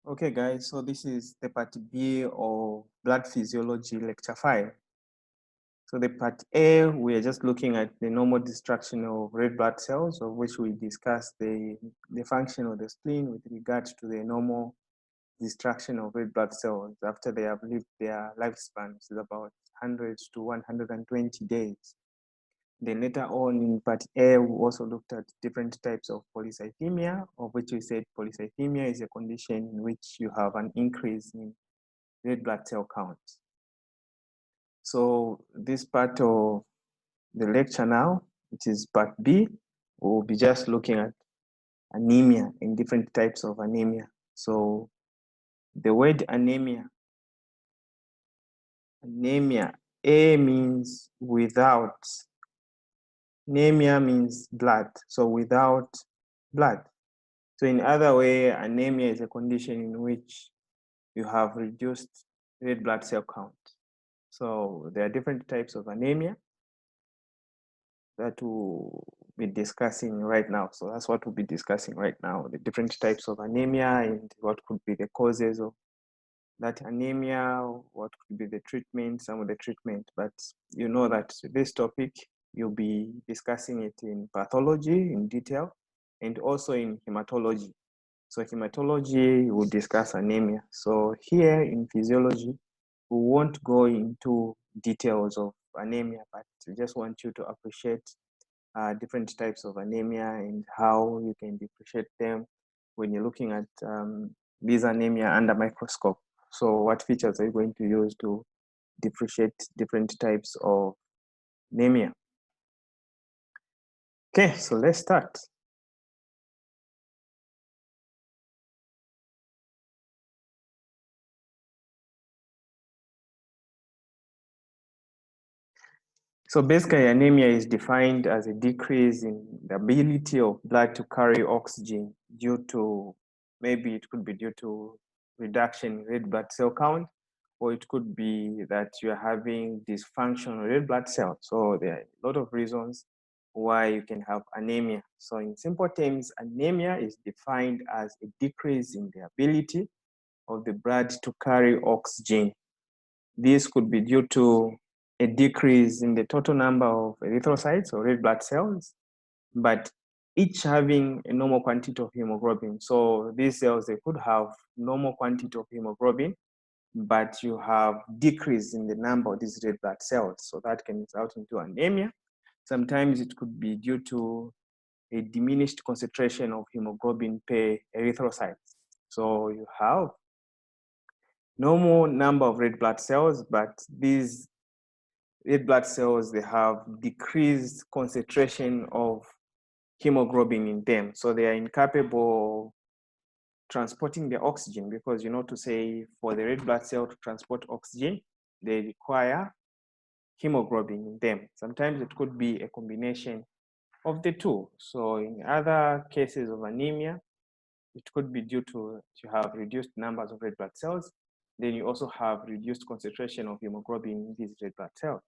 Okay, guys, so this is the part B of blood physiology lecture 5. So the part A, we are just looking at the normal destruction of red blood cells, of which we discussed the function of the spleen with regard to the normal destruction of red blood cells after they have lived their lifespan, which is about 100 to 120 days. Then later on in part A, we also looked at different types of polycythemia, of which we said polycythemia is a condition in which you have an increase in red blood cell count. So this part of the lecture now, which is part B, we'll be just looking at anemia and different types of anemia. So the word anemia, A means without. Anemia means blood, so without blood. So in other way, anemia is a condition in which you have reduced red blood cell count. So there are different types of anemia that we'll be discussing right now. So that's what we'll be discussing right now, the different types of anemia and what could be the causes of that anemia, what could be the treatment, some of the treatment. But you know that this topic, you'll be discussing it in pathology in detail and also in hematology. So hematology, we'll discuss anemia. So here in physiology, we won't go into details of anemia, but we just want you to appreciate different types of anemia and how you can differentiate them when you're looking at these anemia under microscope. So what features are you going to use to differentiate different types of anemia? Okay, so let's start. So basically, anemia is defined as a decrease in the ability of blood to carry oxygen due to, maybe it could be due to reduction in red blood cell count, or it could be that you're having dysfunctional red blood cells. So there are a lot of reasons why you can have anemia. So in simple terms, anemia is defined as a decrease in the ability of the blood to carry oxygen. This could be due to a decrease in the total number of erythrocytes or red blood cells, but each having a normal quantity of hemoglobin. So these cells, they could have normal quantity of hemoglobin, but you have decrease in the number of these red blood cells. So that can result into anemia. Sometimes it could be due to a diminished concentration of hemoglobin per erythrocyte. So you have normal number of red blood cells, but these red blood cells, they have decreased concentration of hemoglobin in them. So they are incapable of transporting the oxygen because, you know, to say for the red blood cell to transport oxygen, they require hemoglobin in them. Sometimes it could be a combination of the two. So in other cases of anemia, it could be due to you have reduced numbers of red blood cells. Then you also have reduced concentration of hemoglobin in these red blood cells.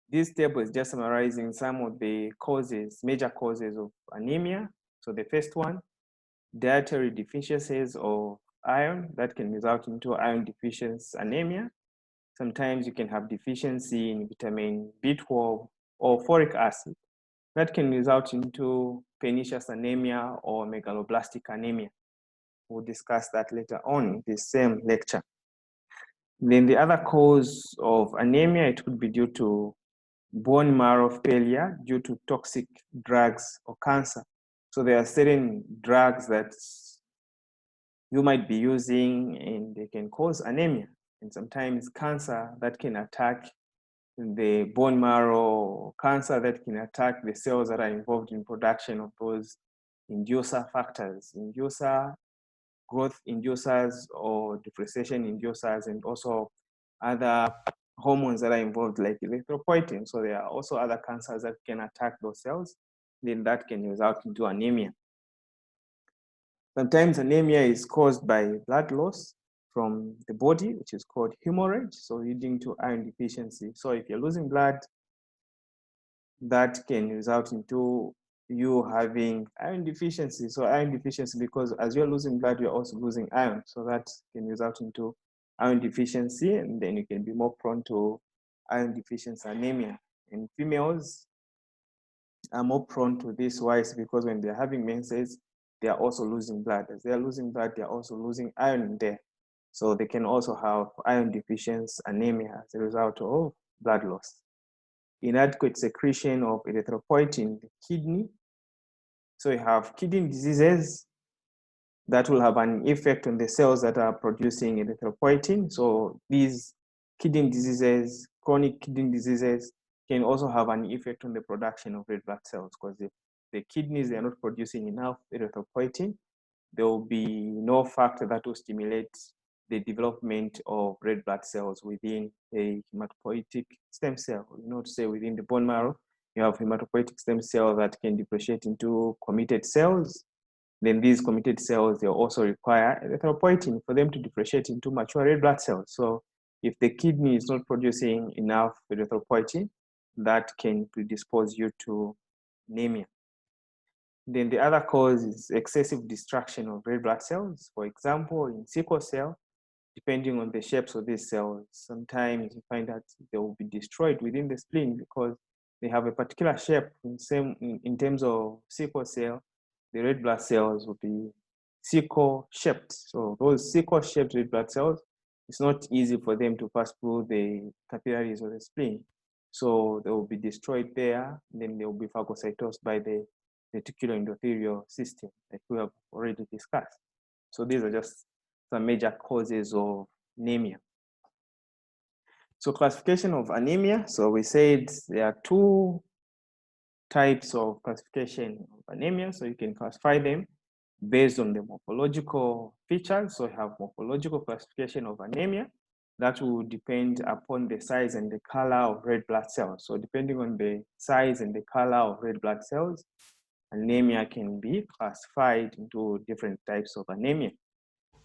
This table is just summarizing some of the causes, major causes of anemia. So the first one, dietary deficiencies of iron that can result into iron deficiency anemia. Sometimes you can have deficiency in vitamin B12 or folic acid. That can result into pernicious anemia or megaloblastic anemia. We'll discuss that later on in the same lecture. Then the other cause of anemia, it could be due to bone marrow failure due to toxic drugs or cancer. So there are certain drugs that you might be using and they can cause anemia. And sometimes cancer that can attack the bone marrow, cancer that can attack the cells that are involved in production of those inducer factors, growth inducers or differentiation inducers, and also other hormones that are involved like erythropoietin. So there are also other cancers that can attack those cells, then that can result into anemia. Sometimes anemia is caused by blood loss from the body, which is called hemorrhage, so leading to iron deficiency. So if you're losing blood, that can result into you having iron deficiency. So iron deficiency, because as you're losing blood, you're also losing iron. So that can result into iron deficiency, and then you can be more prone to iron deficiency anemia. And females are more prone to this. Why? Is because when they're having menses, they are also losing blood. As they are losing blood, they are also losing iron in there. So they can also have iron deficiency anemia as a result of blood loss. Inadequate secretion of erythropoietin in the kidney. So you have kidney diseases that will have an effect on the cells that are producing erythropoietin. So these kidney diseases, chronic kidney diseases, can also have an effect on the production of red blood cells, because if the kidneys are not producing enough erythropoietin, there will be no factor that will stimulate the development of red blood cells within a hematopoietic stem cell. You know, to say within the bone marrow, you have hematopoietic stem cells that can differentiate into committed cells. Then these committed cells, they also require erythropoietin for them to differentiate into mature red blood cells. So if the kidney is not producing enough erythropoietin, that can predispose you to anemia. Then the other cause is excessive destruction of red blood cells. For example, in sickle cell, depending on the shapes of these cells, sometimes you find that they will be destroyed within the spleen because they have a particular shape. In terms of sickle cell, the red blood cells will be sickle shaped. So those sickle shaped red blood cells, it's not easy for them to pass through the capillaries of the spleen. So they will be destroyed there, and then they will be phagocytosed by the reticular endothelial system that we have already discussed. So these are just some major causes of anemia. So classification of anemia. So we said there are two types of classification of anemia. So you can classify them based on the morphological features. So you have morphological classification of anemia. That will depend upon the size and the color of red blood cells. So depending on the size and the color of red blood cells, anemia can be classified into different types of anemia.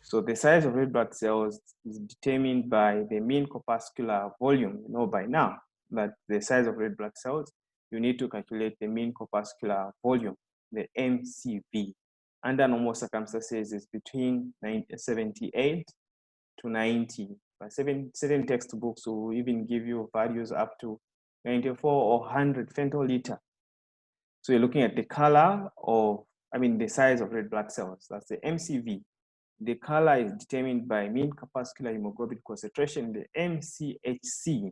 So the size of red blood cells is determined by the mean corpuscular volume. You know by now that the size of red blood cells, you need to calculate the mean corpuscular volume, the MCV. Under normal circumstances, is between 78 to 90. But certain textbooks will even give you values up to 94 or 100 femtoliter. So you're looking at the color of, the size of red blood cells. That's the MCV. The color is determined by mean corpuscular hemoglobin concentration, the MCHC.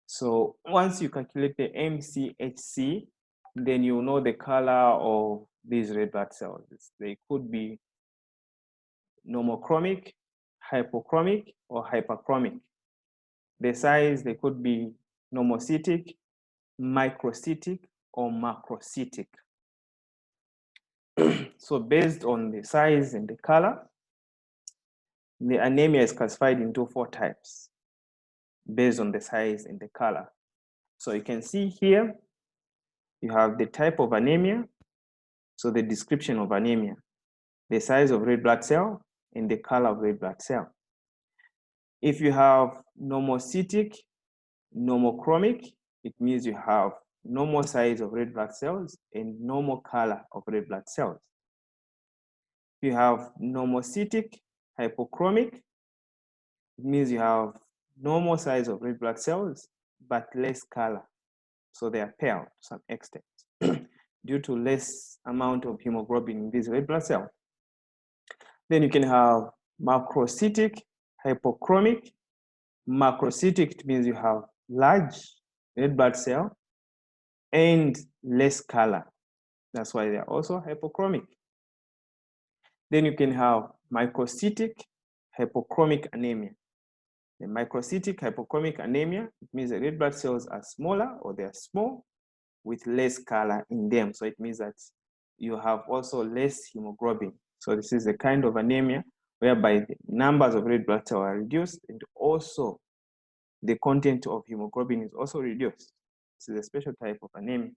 So once you calculate the MCHC, then you know the color of these red blood cells. They could be normochromic, hypochromic, or hyperchromic. The size, they could be normocytic, microcytic, or macrocytic. So based on the size and the color, the anemia is classified into 4 types based on the size and the color. So you can see here, you have the type of anemia, so the description of anemia, the size of red blood cell, and the color of red blood cell. If you have normocytic, normochromic, it means you have normal size of red blood cells and normal color of red blood cells. If you have normocytic, hypochromic, it means you have normal size of red blood cells, but less color. So they are pale to some extent due to less amount of hemoglobin in these red blood cells. Then you can have macrocytic, hypochromic. Macrocytic means you have large red blood cell and less color. That's why they are also hypochromic. Then you can have microcytic, hypochromic anemia. The microcytic hypochromic anemia, it means the red blood cells are smaller or they are small with less color in them. So it means that you have also less hemoglobin. So this is a kind of anemia whereby the numbers of red blood cells are reduced and also the content of hemoglobin is also reduced. This is a special type of anemia.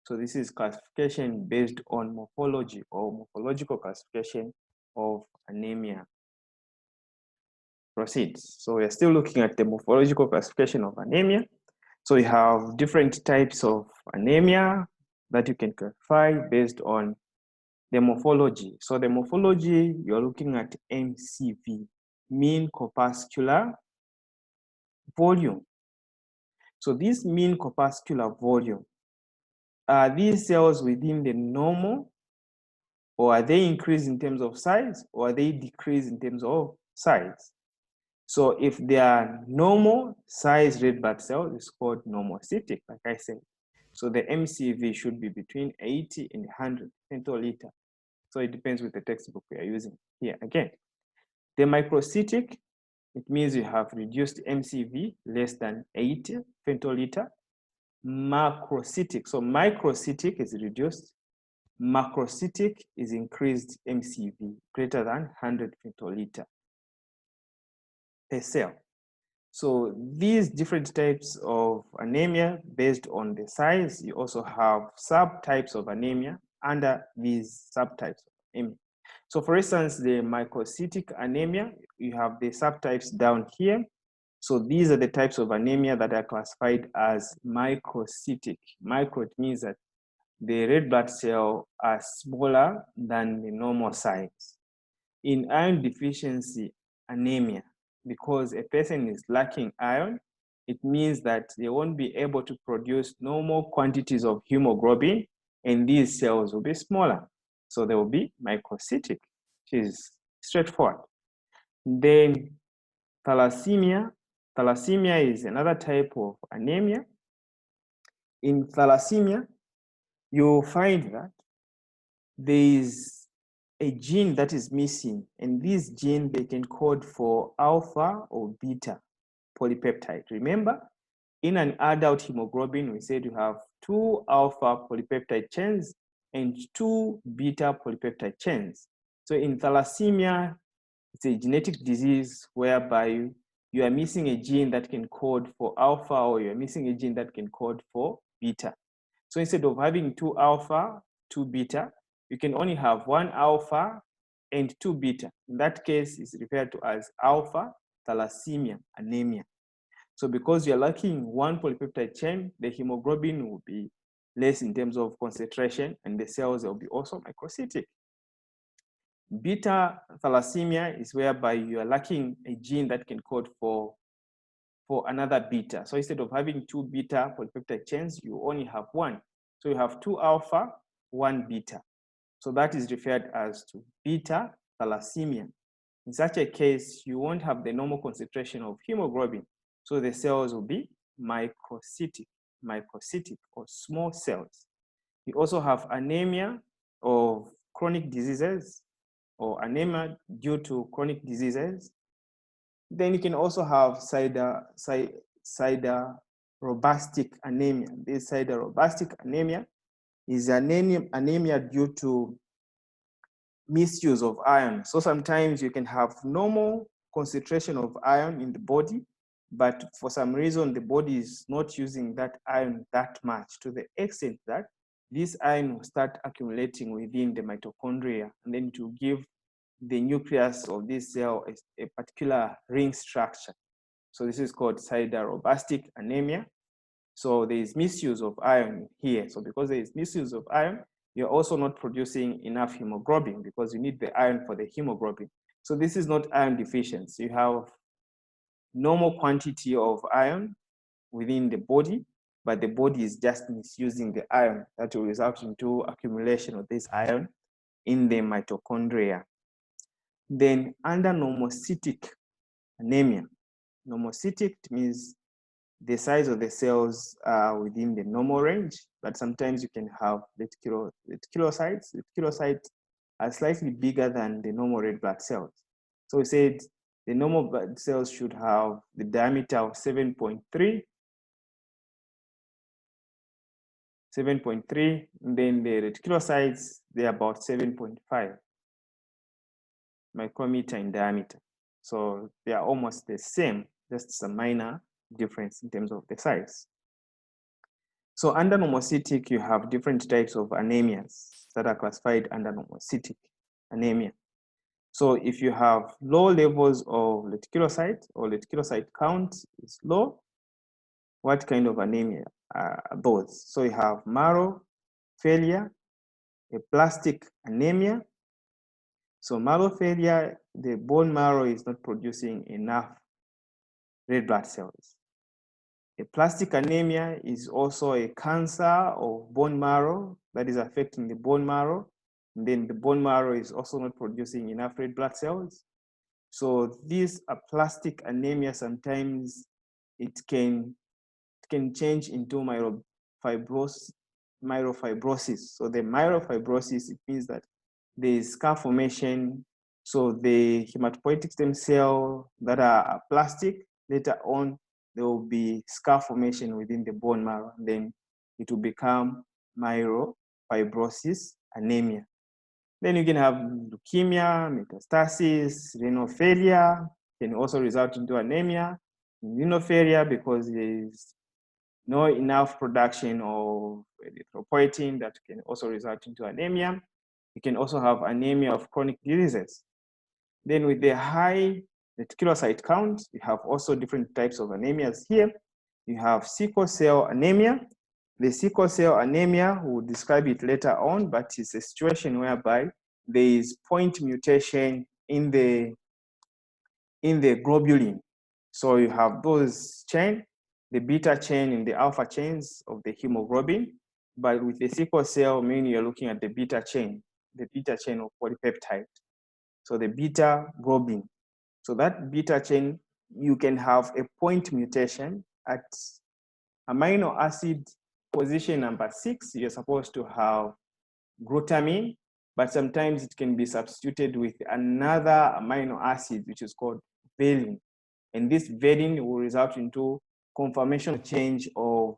So this is classification based on morphology or morphological classification of anemia. Proceeds. So we are still looking at the morphological classification of anemia. So we have different types of anemia that you can classify based on the morphology. So the morphology, you're looking at MCV, mean corpuscular volume. So this mean corpuscular volume, are these cells within the normal, or are they increased in terms of size, or are they decreased in terms of size? So if they are normal size red blood cells, it's called normocytic, like I said. So the MCV should be between 80 and 100 femtoliter. So it depends with the textbook we are using here. Again, the microcytic, it means you have reduced MCV less than 80 femtoliter. Macrocytic, so microcytic is reduced. Macrocytic is increased MCV greater than 100 femtoliter per cell. So these different types of anemia based on the size, you also have subtypes of anemia under these subtypes of anemia. So for instance, the microcytic anemia, you have the subtypes down here. So these are the types of anemia that are classified as microcytic. Micro means that the red blood cells are smaller than the normal size. In iron deficiency anemia, because a person is lacking iron, it means that they won't be able to produce normal quantities of hemoglobin, and these cells will be smaller. So they will be microcytic, which is straightforward. Then thalassemia. Thalassemia is another type of anemia. In thalassemia, you'll find that there is a gene that is missing, and this gene, they can code for alpha or beta polypeptide. Remember, in an adult hemoglobin, we said you have 2 alpha polypeptide chains and 2 beta polypeptide chains. So in thalassemia, it's a genetic disease whereby you are missing a gene that can code for alpha, or you're missing a gene that can code for beta. So instead of having 2 alpha, 2 beta, you can only have 1 alpha and 2 beta. In that case, it's referred to as alpha thalassemia anemia. So because you're lacking 1 polypeptide chain, the hemoglobin will be less in terms of concentration, and the cells will be also microcytic. Beta thalassemia is whereby you are lacking a gene that can code for another beta. So instead of having 2 beta polypeptide chains, you only have 1. So you have 2 alpha, 1 beta. So that is referred as to beta thalassemia. In such a case, you won't have the normal concentration of hemoglobin. So the cells will be microcytic or small cells. You also have anemia of chronic diseases, or anemia due to chronic diseases. Then you can also have siderobastic anemia. This siderobastic anemia is anemia due to misuse of iron. So sometimes you can have normal concentration of iron in the body, but for some reason the body is not using that iron that much, to the extent that this iron will start accumulating within the mitochondria, and then to give the nucleus of this cell a particular ring structure. So this is called siderobastic anemia. So there is misuse of iron here. So because there is misuse of iron, you're also not producing enough hemoglobin, because you need the iron for the hemoglobin. So this is not iron deficiency. You have normal quantity of iron within the body, but the body is just misusing the iron. That will result into accumulation of this iron in the mitochondria. Then under normocytic anemia, normocytic means the size of the cells are within the normal range, but sometimes you can have reticulocytes. Reticulocytes are slightly bigger than the normal red blood cells. So we said the normal blood cells should have the diameter of 7.3, and then the reticulocytes, they're about 7.5 micrometer in diameter. So they are almost the same, just some minor difference in terms of the size. So under normocytic, you have different types of anemias that are classified under normocytic anemia. So if you have low levels of reticulocyte, or reticulocyte count is low, what kind of anemia are those? So you have marrow failure, aplastic anemia. So marrow failure, the bone marrow is not producing enough red blood cells. Aplastic anemia is also a cancer of bone marrow that is affecting the bone marrow. And then the bone marrow is also not producing enough red blood cells. So this aplastic anemia, sometimes it can change into myelofibrosis. So the myelofibrosis, it means that there is scar formation. So the hematopoietic stem cell that are aplastic, later on, there will be scar formation within the bone marrow. Then it will become myelofibrosis anemia. Then you can have leukemia, metastasis, renal failure, can also result into anemia. Renal failure because there is no enough production of erythropoietin that can also result into anemia. You can also have anemia of chronic diseases. Then with the high reticulocyte count, you have also different types of anemias here. You have sickle cell anemia. The sickle cell anemia, we'll describe it later on, but it's a situation whereby there is point mutation in the globulin. So you have those chain, the beta chain and the alpha chains of the hemoglobin. But with the sickle cell, mainly you're looking at the beta chain of polypeptide. So the beta globin. So that beta chain, you can have a point mutation at amino acid position number 6. You're supposed to have glutamine, but sometimes it can be substituted with another amino acid, which is called valine. And this valine will result into conformational change of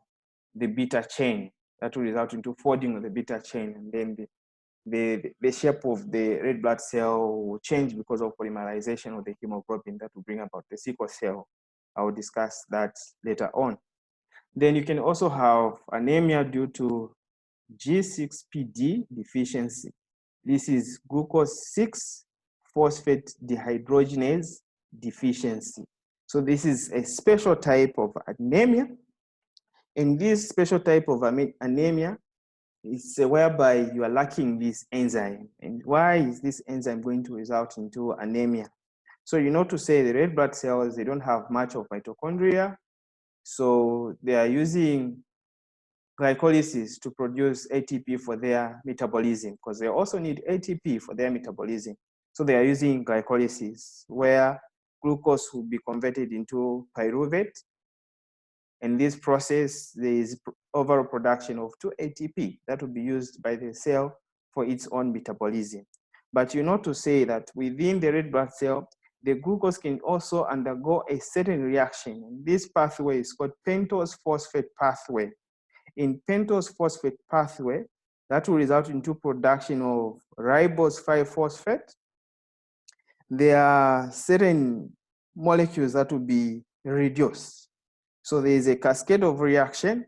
the beta chain. That will result into folding of the beta chain, and then the shape of the red blood cell will change because of polymerization of the hemoglobin that will bring about the sickle cell. I will discuss that later on. Then you can also have anemia due to G6PD deficiency. This is glucose 6 phosphate dehydrogenase deficiency. So this is a special type of anemia. And this special type of anemia is whereby you are lacking this enzyme. And why is this enzyme going to result into anemia? So you know to say the red blood cells, they don't have much of mitochondria. So they are using glycolysis to produce ATP for their metabolism, because they also need ATP for their metabolism. So they are using glycolysis, where glucose will be converted into pyruvate. In this process, there is overall production of 2 ATP that will be used by the cell for its own metabolism. But you know to say that within the red blood cell, the glucose can also undergo a certain reaction. This pathway is called pentose phosphate pathway. In pentose phosphate pathway, that will result into production of ribose 5-phosphate. There are certain molecules that will be reduced. So there is a cascade of reaction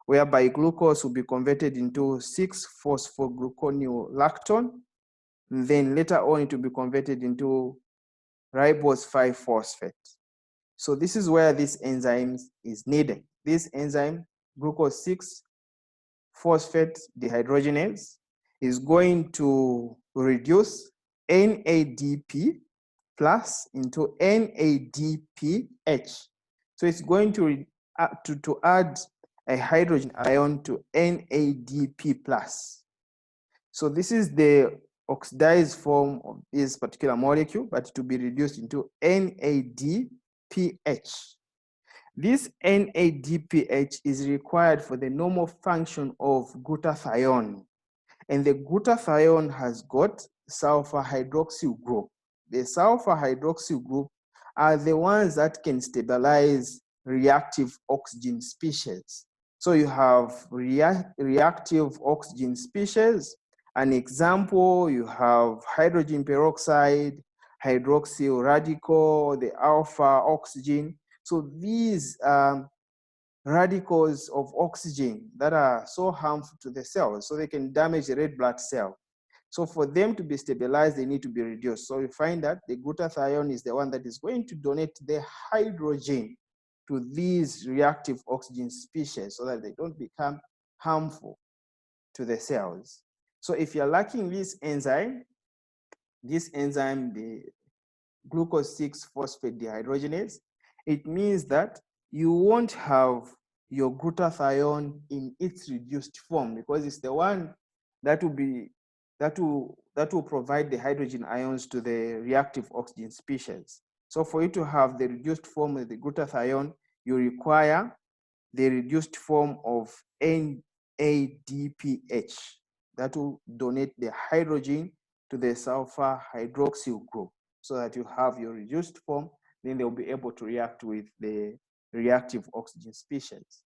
whereby glucose will be converted into 6-phosphogluconolactone. Then later on, it will be converted into ribose 5-phosphate. So this is where this enzyme is needed. This enzyme, glucose 6-phosphate dehydrogenase, is going to reduce NADP plus into NADPH. So it's going to add a hydrogen ion to NADP plus. So this is the oxidized form of this particular molecule, but to be reduced into NADPH. This NADPH is required for the normal function of glutathione. And the glutathione has got sulfur hydroxyl group. The sulfur hydroxyl group are the ones that can stabilize reactive oxygen species. So you have reactive oxygen species. An example, you have hydrogen peroxide, hydroxyl radical, the alpha oxygen. So these radicals of oxygen that are so harmful to the cells, so they can damage the red blood cell. So for them to be stabilized, they need to be reduced. So you find that the glutathione is the one that is going to donate the hydrogen to these reactive oxygen species so that they don't become harmful. to the cells. So if you're lacking this enzyme, the glucose 6-phosphate dehydrogenase, it means that you won't have your glutathione in its reduced form, because it's the one that will provide the hydrogen ions to the reactive oxygen species. So for you to have the reduced form of the glutathione, you require the reduced form of NADPH that will donate the hydrogen to the sulfur hydroxyl group, so that you have your reduced form, then they'll be able to react with the reactive oxygen species.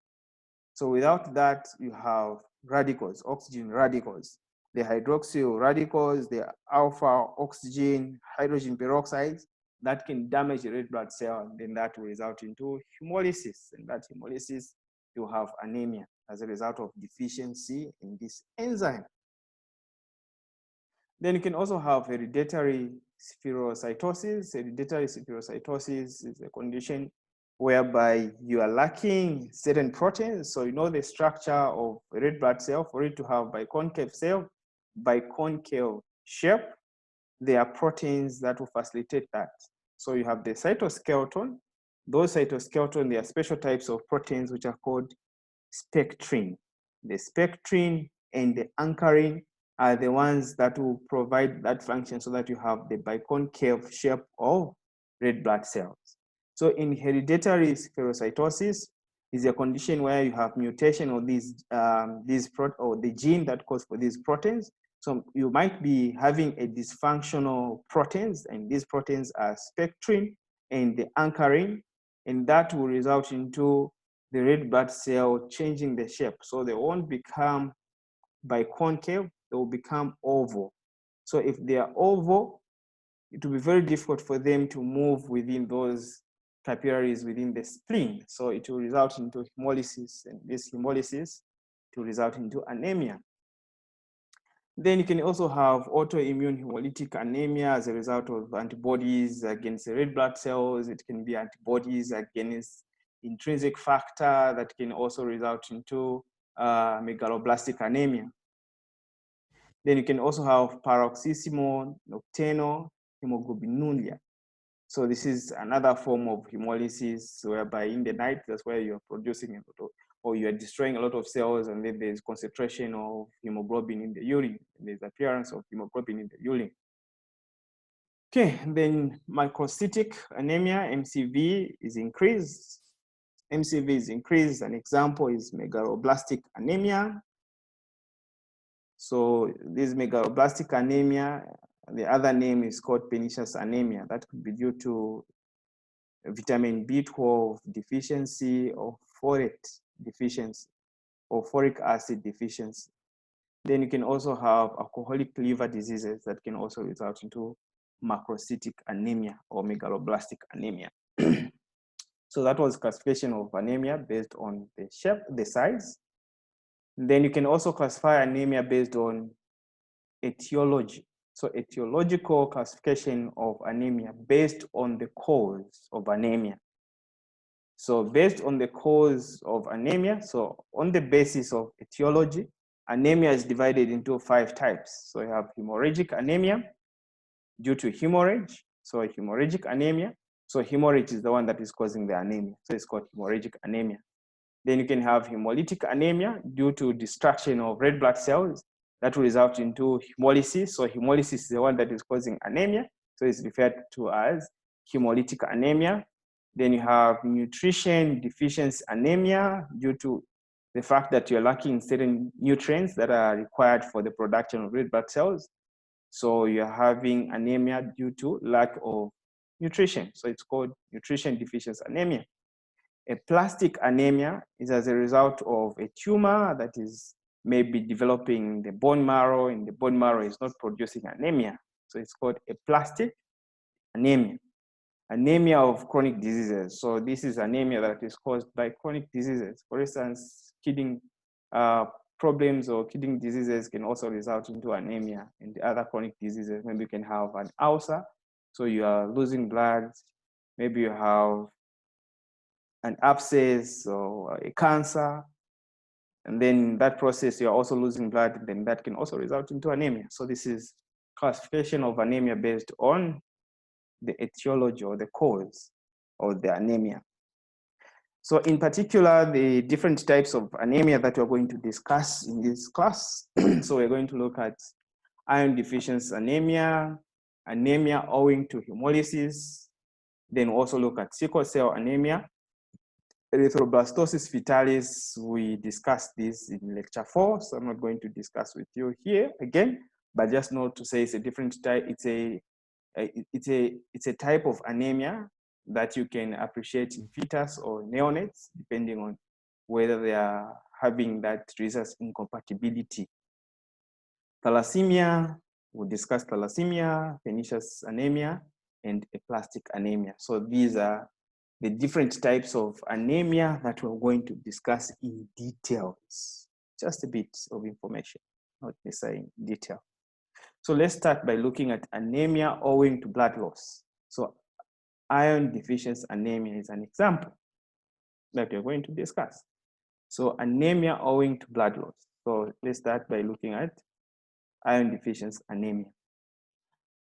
So without that, you have radicals, oxygen radicals, the hydroxyl radicals, the alpha oxygen hydrogen peroxides that can damage the red blood cell, and then that will result into hemolysis, and that hemolysis, you have anemia as a result of deficiency in this enzyme. Then you can also have hereditary spherocytosis. Hereditary spherocytosis is a condition whereby you are lacking certain proteins. So you know the structure of a red blood cell. For it to have biconcave cell, biconcave shape, there are proteins that will facilitate that. So you have the cytoskeleton. Those cytoskeleton, there are special types of proteins which are called spectrin. The spectrin and the anchorin are the ones that will provide that function, so that you have the biconcave shape of red blood cells. So in hereditary spherocytosis is a condition where you have mutation of the gene that codes for these proteins. So you might be having a dysfunctional proteins, and these proteins are spectrin and the anchorin, and that will result into the red blood cell changing the shape. So they won't become biconcave, they will become oval. So if they are oval, it will be very difficult for them to move within those capillaries within the spleen. So it will result into hemolysis, and this hemolysis will result into anemia. Then you can also have autoimmune hemolytic anemia as a result of antibodies against the red blood cells. It can be antibodies against intrinsic factor that can also result into megaloblastic anemia. Then you can also have paroxysmal nocturnal hemoglobinuria. So this is another form of hemolysis, whereby in the night, that's where you're producing a lot of, or you're destroying a lot of cells, and then there's concentration of hemoglobin in the urine. There's appearance of hemoglobin in the urine. Okay, then microcytic anemia, MCV, is increased. MCV is increased. An example is megaloblastic anemia. So this megaloblastic anemia, the other name is called Pernicious anemia. That could be due to vitamin B12 deficiency or folate deficiency or folic acid deficiency. Then you can also have alcoholic liver diseases that can also result into macrocytic anemia or megaloblastic anemia. So that was classification of anemia based on the shape, the size. Then you can also classify anemia based on etiology. So etiological classification of anemia based on the cause of anemia. So based on the cause of anemia, so on the basis of etiology, anemia is divided into 5 types. So you have hemorrhagic anemia due to hemorrhage. So hemorrhagic anemia. So hemorrhage is the one that is causing the anemia. So it's called hemorrhagic anemia. Then you can have hemolytic anemia due to destruction of red blood cells that will result into hemolysis. So hemolysis is the one that is causing anemia. So it's referred to as hemolytic anemia. Then you have nutrition deficiency anemia due to the fact that you're lacking certain nutrients that are required for the production of red blood cells. So you're having anemia due to lack of nutrition. So it's called nutrition deficiency anemia. Aplastic anemia is as a result of a tumor that is maybe developing the bone marrow, and the bone marrow is not producing anemia. So it's called aplastic anemia. Anemia of chronic diseases. So this is anemia that is caused by chronic diseases. For instance, kidney problems or kidney diseases can also result into anemia, and the other chronic diseases. Maybe you can have an ulcer, so you are losing blood. Maybe you have an abscess or a cancer. And then in that process, you're also losing blood, and then that can also result into anemia. So this is classification of anemia based on the etiology or the cause of the anemia. So in particular, the different types of anemia that we're going to discuss in this class. So we're going to look at iron deficiency anemia, anemia owing to hemolysis, then also look at sickle cell anemia, erythroblastosis fetalis. We discussed this in lecture 4, so I'm not going to discuss with you here again, but just know to say it's a different type. It's a type of anemia that you can appreciate in fetus or neonates, depending on whether they are having that resource incompatibility. Thalassemia, we'll discuss thalassemia, pernicious anemia, and aplastic anemia. So these are the different types of anemia that we're going to discuss in details. Just a bit of information, not necessarily in detail. So let's start by looking at anemia owing to blood loss. So iron deficiency anemia is an example that we're going to discuss. So anemia owing to blood loss. So let's start by looking at iron deficiency anemia.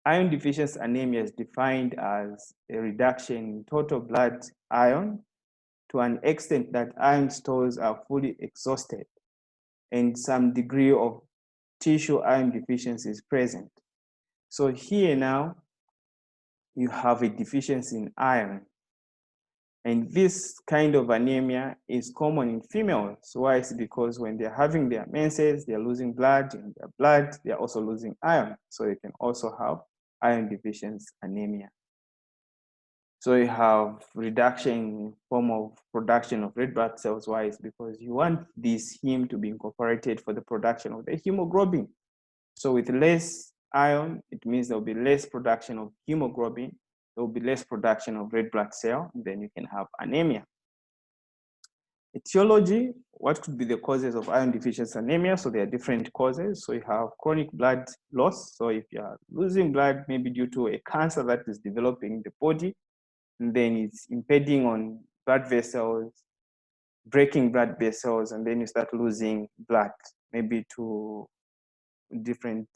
Iron deficiency anemia is defined as a reduction in total blood iron to an extent that iron stores are fully exhausted and some degree of tissue iron deficiency is present. So here now, you have a deficiency in iron. And this kind of anemia is common in females. Why? It's because when they're having their menses, they're losing blood. In their blood, they're also losing iron. So you can also have iron deficiency anemia. So you have reduction in form of production of red blood cells. Why? It's because you want this heme to be incorporated for the production of the hemoglobin. So with less iron, it means there'll be less production of hemoglobin. There will be less production of red blood cell, and then you can have anemia. Etiology, what could be the causes of iron deficiency anemia? So there are different causes. So you have chronic blood loss. So if you are losing blood, maybe due to a cancer that is developing in the body, and then it's impeding on blood vessels, breaking blood vessels, and then you start losing blood, maybe to different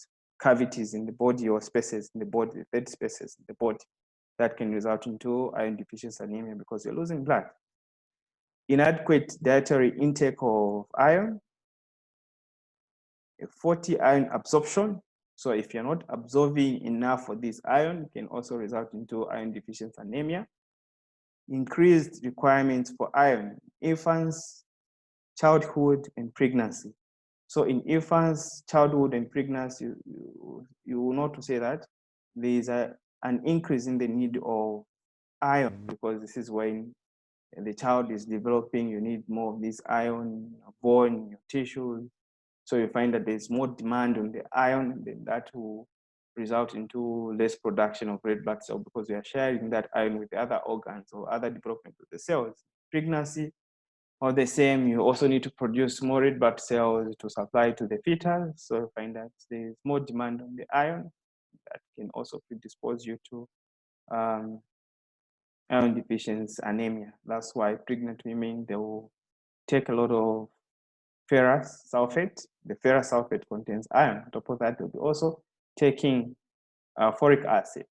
cavities in the body or spaces in the body, dead spaces in the body. That can result into iron deficiency anemia because you're losing blood. Inadequate dietary intake of iron, a faulty iron absorption. So if you're not absorbing enough of this iron, it can also result into iron deficiency anemia. Increased requirements for iron, infants, childhood, and pregnancy. So in infants, childhood, and pregnancy, you will know to say that there is an increase in the need of iron because this is when the child is developing. You need more of this iron in your bone, in your tissues. So you find that there's more demand on the iron, then that will result into less production of red blood cell because we are sharing that iron with the other organs or other development of the cells. Pregnancy, or the same, you also need to produce more red blood cells to supply to the fetus. So you find that there's more demand on the iron that can also predispose you to iron deficiency anemia. That's why pregnant women, they will take a lot of ferrous sulfate. The ferrous sulfate contains iron. On top of that, they'll be also taking folic acid.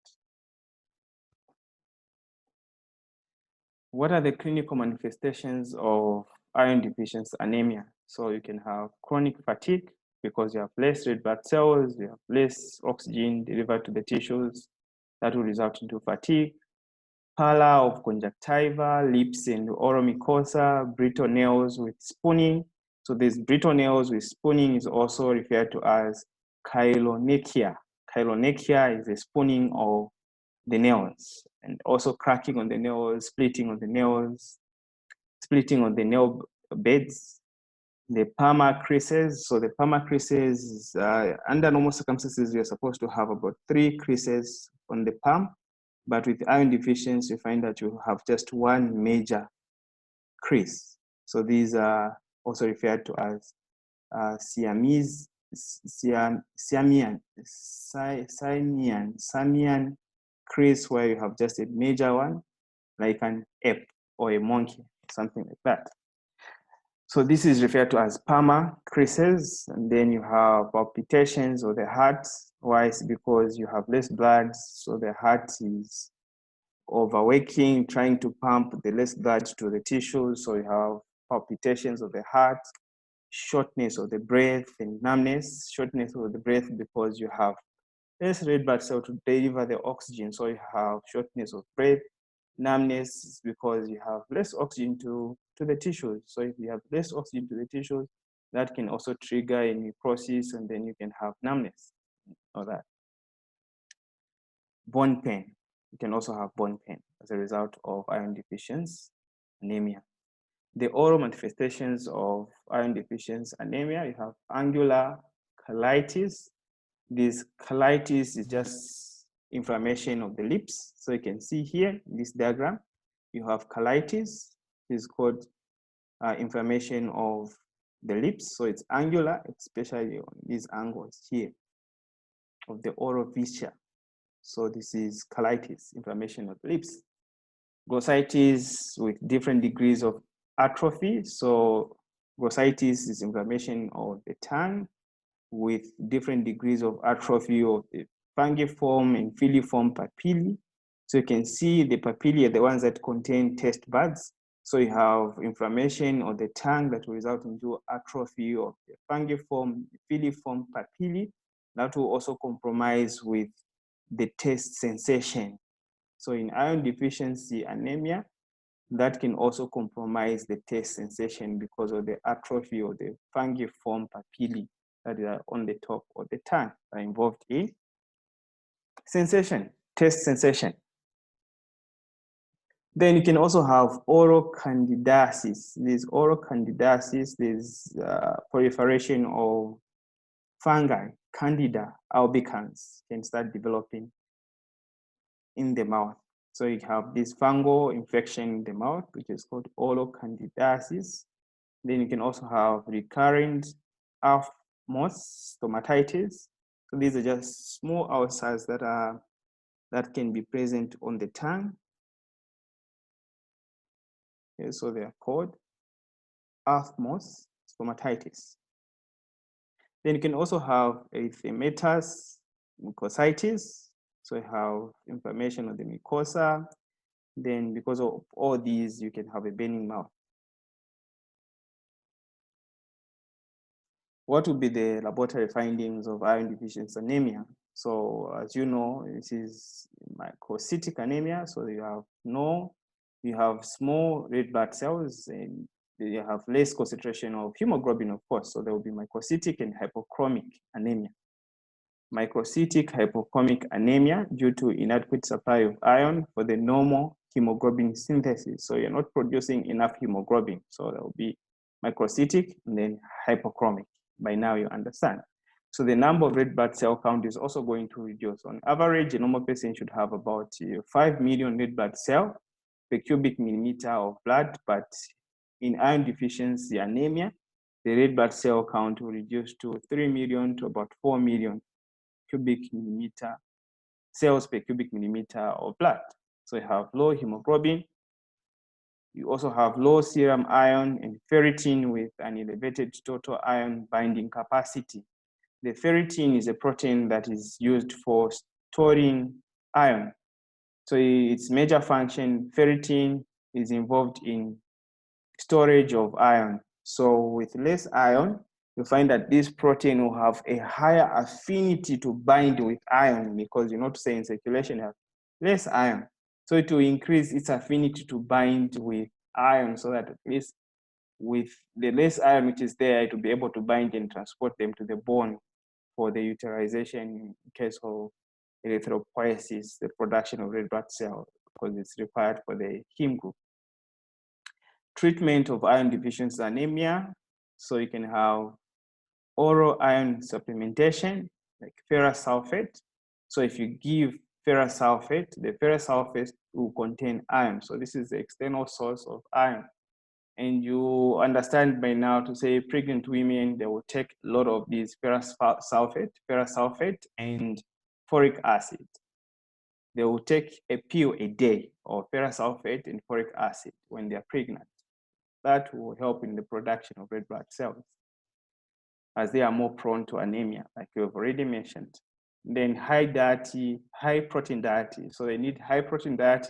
What are the clinical manifestations of iron deficiency anemia? So you can have chronic fatigue because you have less red blood cells, you have less oxygen delivered to the tissues. That will result into fatigue. Pallor of conjunctiva, lips and oral mucosa, brittle nails with spooning. So these brittle nails with spooning is also referred to as chylonychia. Chylonychia is a spooning of the nails, and also cracking on the nails, splitting on the nails, splitting on the nail beds. The palmar creases. So the palmar creases, under normal circumstances, you're supposed to have about 3 creases on the palm. But with iron deficiency, you find that you have just one major crease. So these are also referred to as Siamian crease, where you have just a major one, like an ape or a monkey, something like that. So this is referred to as permacreases, and then you have palpitations of the heart. Why? It's because you have less blood, so the heart is overworking, trying to pump the less blood to the tissues. So you have palpitations of the heart, shortness of the breath, and numbness. Shortness of the breath because you have less red blood cell to deliver the oxygen. So you have shortness of breath. Numbness is because you have less oxygen to the tissues. So if you have less oxygen to the tissues, that can also trigger a necrosis, and then you can have numbness or that. Bone pain. You can also have bone pain as a result of iron deficiency anemia. The oral manifestations of iron deficiency anemia, you have angular cheilitis. This cheilitis is just inflammation of the lips. So you can see here in this diagram, you have cheilitis. It's called inflammation of the lips. So it's angular, especially on these angles here of the oral fissure. So this is cheilitis, inflammation of the lips. Glossitis with different degrees of atrophy. So glossitis is inflammation of the tongue with different degrees of atrophy of the fungiform and filiform papillae. So you can see the papillae are the ones that contain taste buds. So you have inflammation of the tongue that will result into atrophy of the fungiform, filiform papillae. That will also compromise with the taste sensation. So in iron deficiency anemia, that can also compromise the taste sensation because of the atrophy of the fungiform papillae that are on the top of the tongue are involved in sensation, taste sensation. Then you can also have oral candidiasis. There's oral candidiasis, there's proliferation of fungi, candida albicans can start developing in the mouth. So you have this fungal infection in the mouth, which is called oral candidiasis. Then you can also have recurrent aphthous stomatitis. So these are just small ulcers that can be present on the tongue. Okay, so they are called aphthous stomatitis. Then you can also have erythematous mucositis. So you have inflammation of the mucosa. Then because of all these, you can have a burning mouth. What would be the laboratory findings of iron deficiency anemia? So as you know, this is microcytic anemia. So you have small red blood cells, and you have less concentration of hemoglobin, of course. So there will be microcytic and hypochromic anemia. Microcytic hypochromic anemia due to inadequate supply of iron for the normal hemoglobin synthesis. So you're not producing enough hemoglobin. So there will be microcytic and then hypochromic. By now you understand. So the number of red blood cell count is also going to reduce. On average, a normal person should have about 5 million red blood cell per cubic millimeter of blood, but in iron deficiency anemia, the red blood cell count will reduce to 3 million to about 4 million cubic millimeter cells per cubic millimeter of blood. So you have low hemoglobin. You also have low serum iron and ferritin with an elevated total iron binding capacity. The ferritin is a protein that is used for storing iron. So its major function, ferritin, is involved in storage of iron. So with less iron, you find that this protein will have a higher affinity to bind with iron because you know to say in circulation you have less iron. So it will increase its affinity to bind with iron so that at least with the less iron which is there, it will be able to bind and transport them to the bone for the utilization in case of erythropoiesis, the production of red blood cells, because it's required for the heme group. Treatment of iron deficiency anemia. So you can have oral iron supplementation like ferrous sulfate. So if you give ferrous sulfate, the ferrous sulfate will contain iron. So this is the external source of iron. And you understand by now to say pregnant women, they will take a lot of these ferrous sulfate and folic acid. They will take a pill a day of ferrous sulfate and folic acid when they're pregnant. that will help in the production of red blood cells, as they are more prone to anemia, like you have already mentioned. Then high protein diet. So they need high protein diet.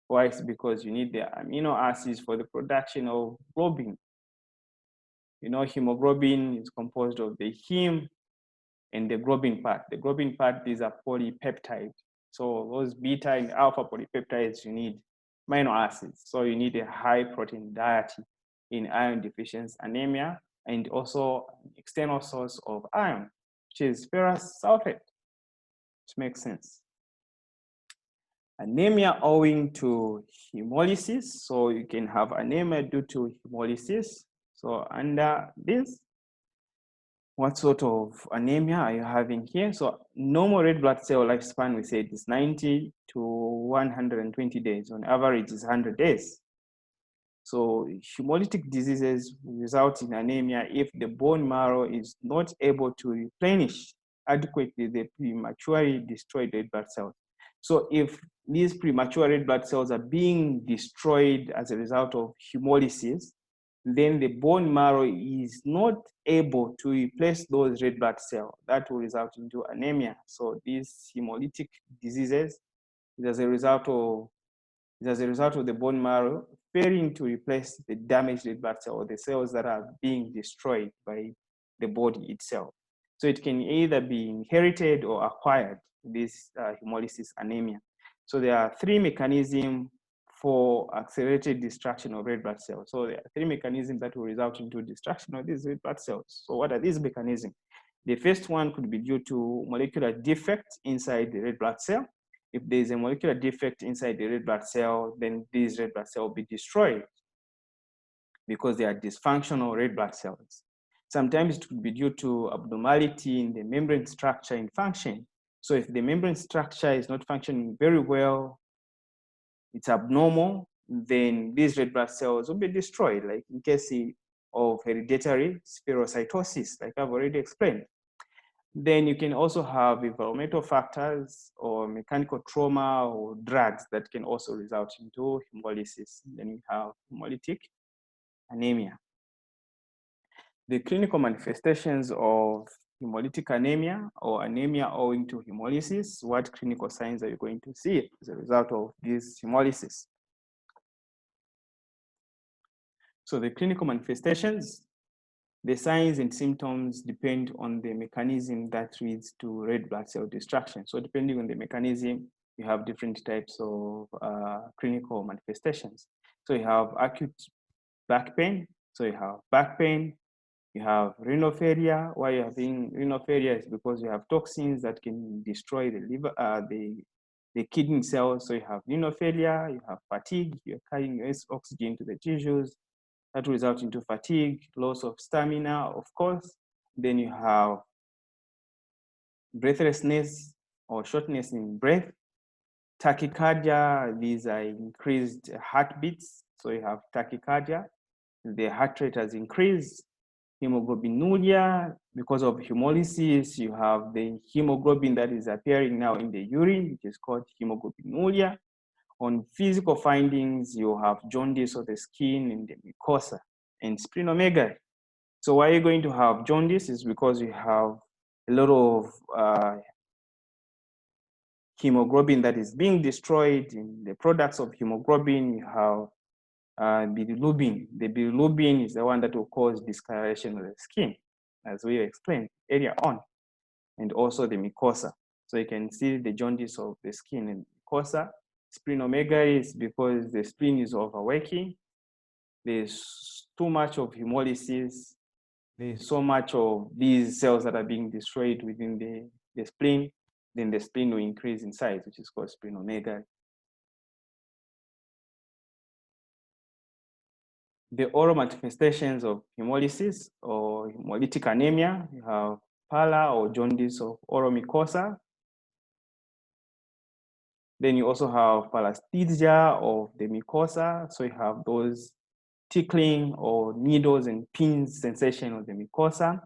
Why? It's because you need the amino acids for the production of globin. You know, hemoglobin is composed of the heme and the globin part. The globin part, these are polypeptides. So those beta and alpha polypeptides, you need amino acids. So you need a high protein diet in iron deficiency anemia, and also an external source of iron, which is ferrous sulfate, which makes sense. Anemia owing to hemolysis. So you can have anemia due to hemolysis. So under this, what sort of anemia are you having here? So normal red blood cell lifespan, we said, is 90 to 120 days. On average, is 100 days. So hemolytic diseases result in anemia if the bone marrow is not able to replenish adequately the prematurely destroyed red blood cells. So if these premature red blood cells are being destroyed as a result of hemolysis, then the bone marrow is not able to replace those red blood cells. That will result into anemia. So these hemolytic diseases is as a result of the bone marrow failing to replace the damaged red blood cell or the cells that are being destroyed by the body itself. So it can either be inherited or acquired, this hemolysis anemia. So there are three mechanisms for accelerated destruction of red blood cells. So there are three mechanisms that will result into destruction of these red blood cells. So what are these mechanisms? The first one could be due to molecular defects inside the red blood cell. If there is a molecular defect inside the red blood cell, then these red blood cells will be destroyed because they are dysfunctional red blood cells. Sometimes it could be due to abnormality in the membrane structure and function. So if the membrane structure is not functioning very well, it's abnormal, then these red blood cells will be destroyed, like in case of hereditary spherocytosis, like I've already explained. Then you can also have environmental factors or mechanical trauma or drugs that can also result into hemolysis. Then you have hemolytic anemia. The clinical manifestations of hemolytic anemia or anemia owing to hemolysis, what clinical signs are you going to see as a result of this hemolysis? So the clinical manifestations, the signs and symptoms depend on the mechanism that leads to red blood cell destruction. So depending on the mechanism, you have different types of clinical manifestations. So you have acute back pain. So you have back pain, you have renal failure. Why you're having renal failure is because you have toxins that can destroy the liver, the kidney cells. So you have renal failure, you have fatigue, you're carrying less oxygen to the tissues. That will result into fatigue, loss of stamina, of course. Then you have breathlessness or shortness in breath. Tachycardia, these are increased heartbeats. So you have tachycardia, the heart rate has increased. Hemoglobinuria, because of hemolysis, you have the hemoglobin that is appearing now in the urine, which is called hemoglobinuria. On physical findings, you have jaundice of the skin and the mucosa and splenomegaly. So why are you going to have jaundice is because you have a lot of hemoglobin that is being destroyed. In the products of hemoglobin, you have bilirubin. The bilirubin is the one that will cause discoloration of the skin, as we explained earlier on, and also the mucosa. So you can see the jaundice of the skin and mucosa. Splenomegaly is because the spleen is overworking. There's too much of hemolysis. There's so much of these cells that are being destroyed within the spleen. Then the spleen will increase in size, which is called splenomegaly. The oral manifestations of hemolysis or hemolytic anemia, you have pallor or jaundice of oral mucosa. Then you also have paresthesia of the mucosa. So you have those tickling or needles and pins sensation of the mucosa.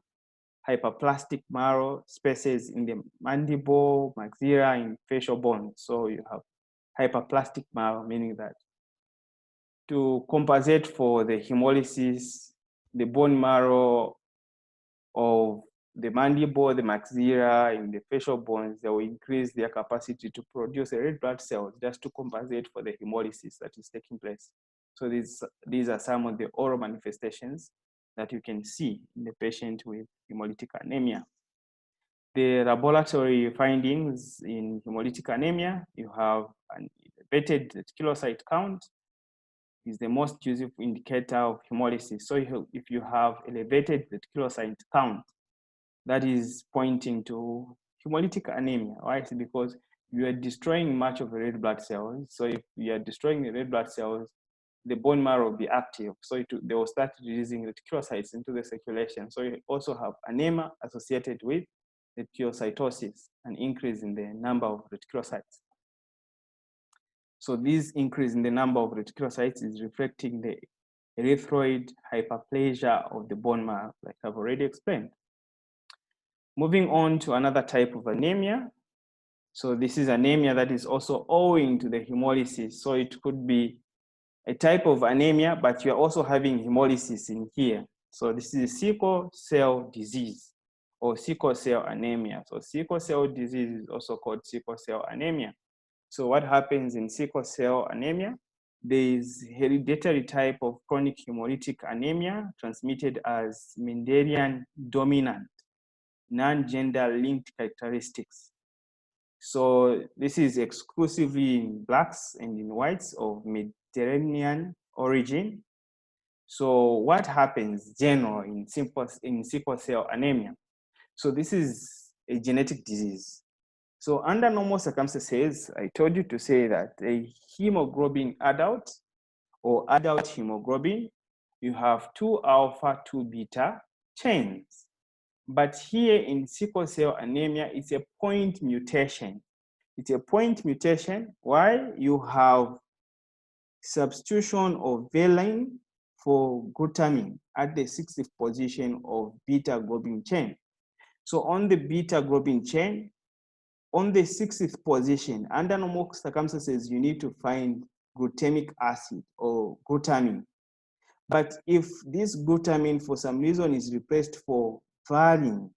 Hyperplastic marrow spaces in the mandible, maxilla, and facial bones. So you have hyperplastic marrow, meaning that to compensate for the hemolysis, the bone marrow of the mandible, the maxilla, and the facial bones, they will increase their capacity to produce red blood cells just to compensate for the hemolysis that is taking place. So these are some of the oral manifestations that you can see in the patient with hemolytic anemia. The laboratory findings in hemolytic anemia, you have an elevated reticulocyte count, is the most useful indicator of hemolysis. So if you have elevated reticulocyte count, that is pointing to hemolytic anemia. Why? It's because you are destroying much of the red blood cells. So if you are destroying the red blood cells, the bone marrow will be active. So they will start releasing reticulocytes into the circulation. So you also have anemia associated with reticulocytosis, an increase in the number of reticulocytes. So this increase in the number of reticulocytes is reflecting the erythroid hyperplasia of the bone marrow, like I've already explained. Moving on to another type of anemia. So this is anemia that is also owing to the hemolysis. So it could be a type of anemia, but you're also having hemolysis in here. So this is sickle cell disease or sickle cell anemia. So sickle cell disease is also called sickle cell anemia. So what happens in sickle cell anemia? There is hereditary type of chronic hemolytic anemia transmitted as Mendelian dominant, non-gender linked characteristics. So this is exclusively in blacks and in whites of Mediterranean origin. So what happens generally in sickle cell anemia? So this is a genetic disease. So under normal circumstances, I told you to say that a hemoglobin adult or adult hemoglobin, you have 2 alpha, 2 beta chains. But here in sickle cell anemia, it's a point mutation. It's a point mutation. Why? You have substitution of valine for glutamine at the 60th position of beta globin chain. So on the beta globin chain, on the 60th position, under normal circumstances, you need to find glutamic acid or glutamine. But if this glutamine for some reason is replaced for valine,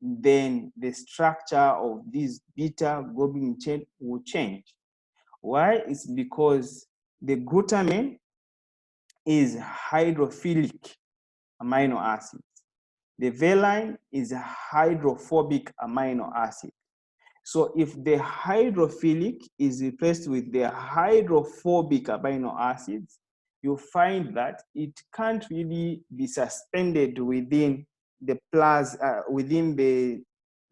then the structure of this beta globin chain will change. Why? It's because the glutamine is hydrophilic amino acids. The valine is a hydrophobic amino acid. So if the hydrophilic is replaced with the hydrophobic amino acids, you find that it can't really be suspended within the within the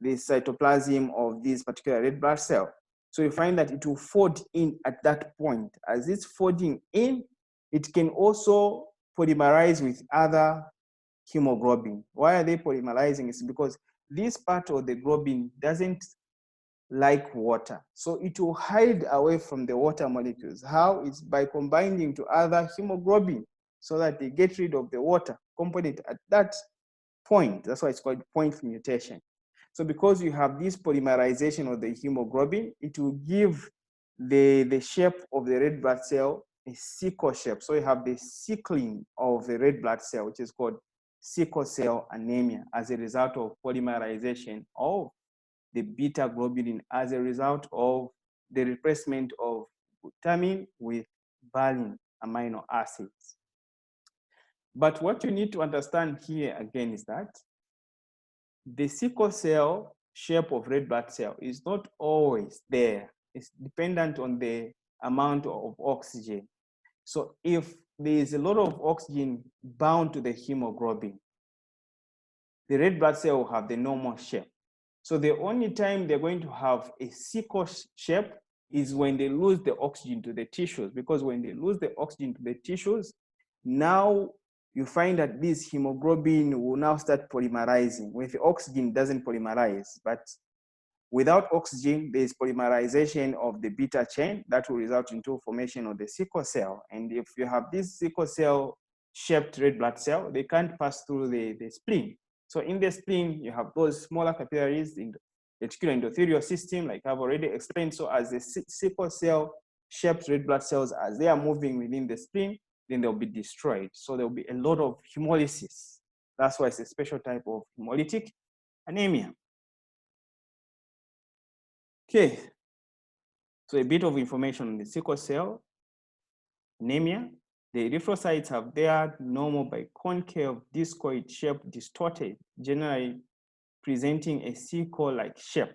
cytoplasm of this particular red blood cell. So you find that it will fold in at that point. As it's folding in, it can also polymerize with other hemoglobin. Why are they polymerizing? It's because this part of the globin doesn't like water. So it will hide away from the water molecules. How? It's by combining to other hemoglobin so that they get rid of the water component at that point. That's why it's called point mutation. So because you have this polymerization of the hemoglobin, it will give the shape of the red blood cell a sickle shape. So you have the sickling of the red blood cell, which is called sickle cell anemia as a result of polymerization of the beta globulin as a result of the replacement of glutamine with valine amino acids. But what you need to understand here again is that the sickle cell shape of red blood cell is not always there. It's dependent on the amount of oxygen. So if there is a lot of oxygen bound to the hemoglobin, the red blood cell will have the normal shape. So the only time they're going to have a sickle shape is when they lose the oxygen to the tissues, because when they lose the oxygen to the tissues, now you find that this hemoglobin will now start polymerizing. With the oxygen, it doesn't polymerize, but without oxygen, there is polymerization of the beta chain that will result into formation of the sickle cell. And if you have this sickle cell shaped red blood cell, they can't pass through the spleen. So in the spleen, you have those smaller capillaries in the reticular endothelial system, like I've already explained. So as the sickle cell shaped red blood cells, as they are moving within the spleen, then they'll be destroyed. So there'll be a lot of hemolysis. That's why it's a special type of hemolytic anemia. Okay, so a bit of information on the sickle cell anemia. The erythrocytes have their normal biconcave discoid shape distorted, generally presenting a sickle-like shape.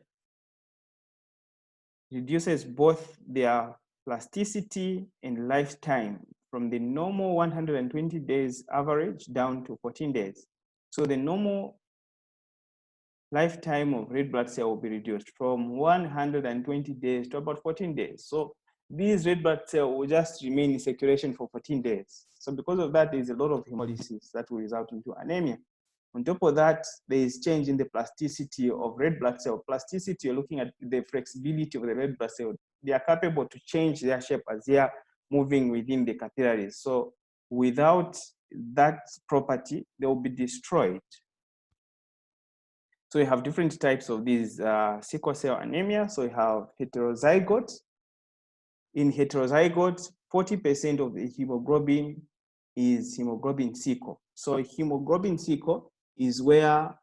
Reduces both their plasticity and lifetime from the normal 120 days average down to 14 days. So the normal lifetime of red blood cell will be reduced from 120 days to about 14 days. So these red blood cells will just remain in circulation for 14 days. So because of that, there's a lot of hemolysis that will result into anemia. On top of that, there is change in the plasticity of red blood cell. Plasticity, you're looking at the flexibility of the red blood cell. They are capable to change their shape as they are moving within the capillaries. So without that property, they will be destroyed. So you have different types of these sickle cell anemia. So you have heterozygotes. In heterozygotes, 40% of the hemoglobin is hemoglobin sickle. So hemoglobin sickle is where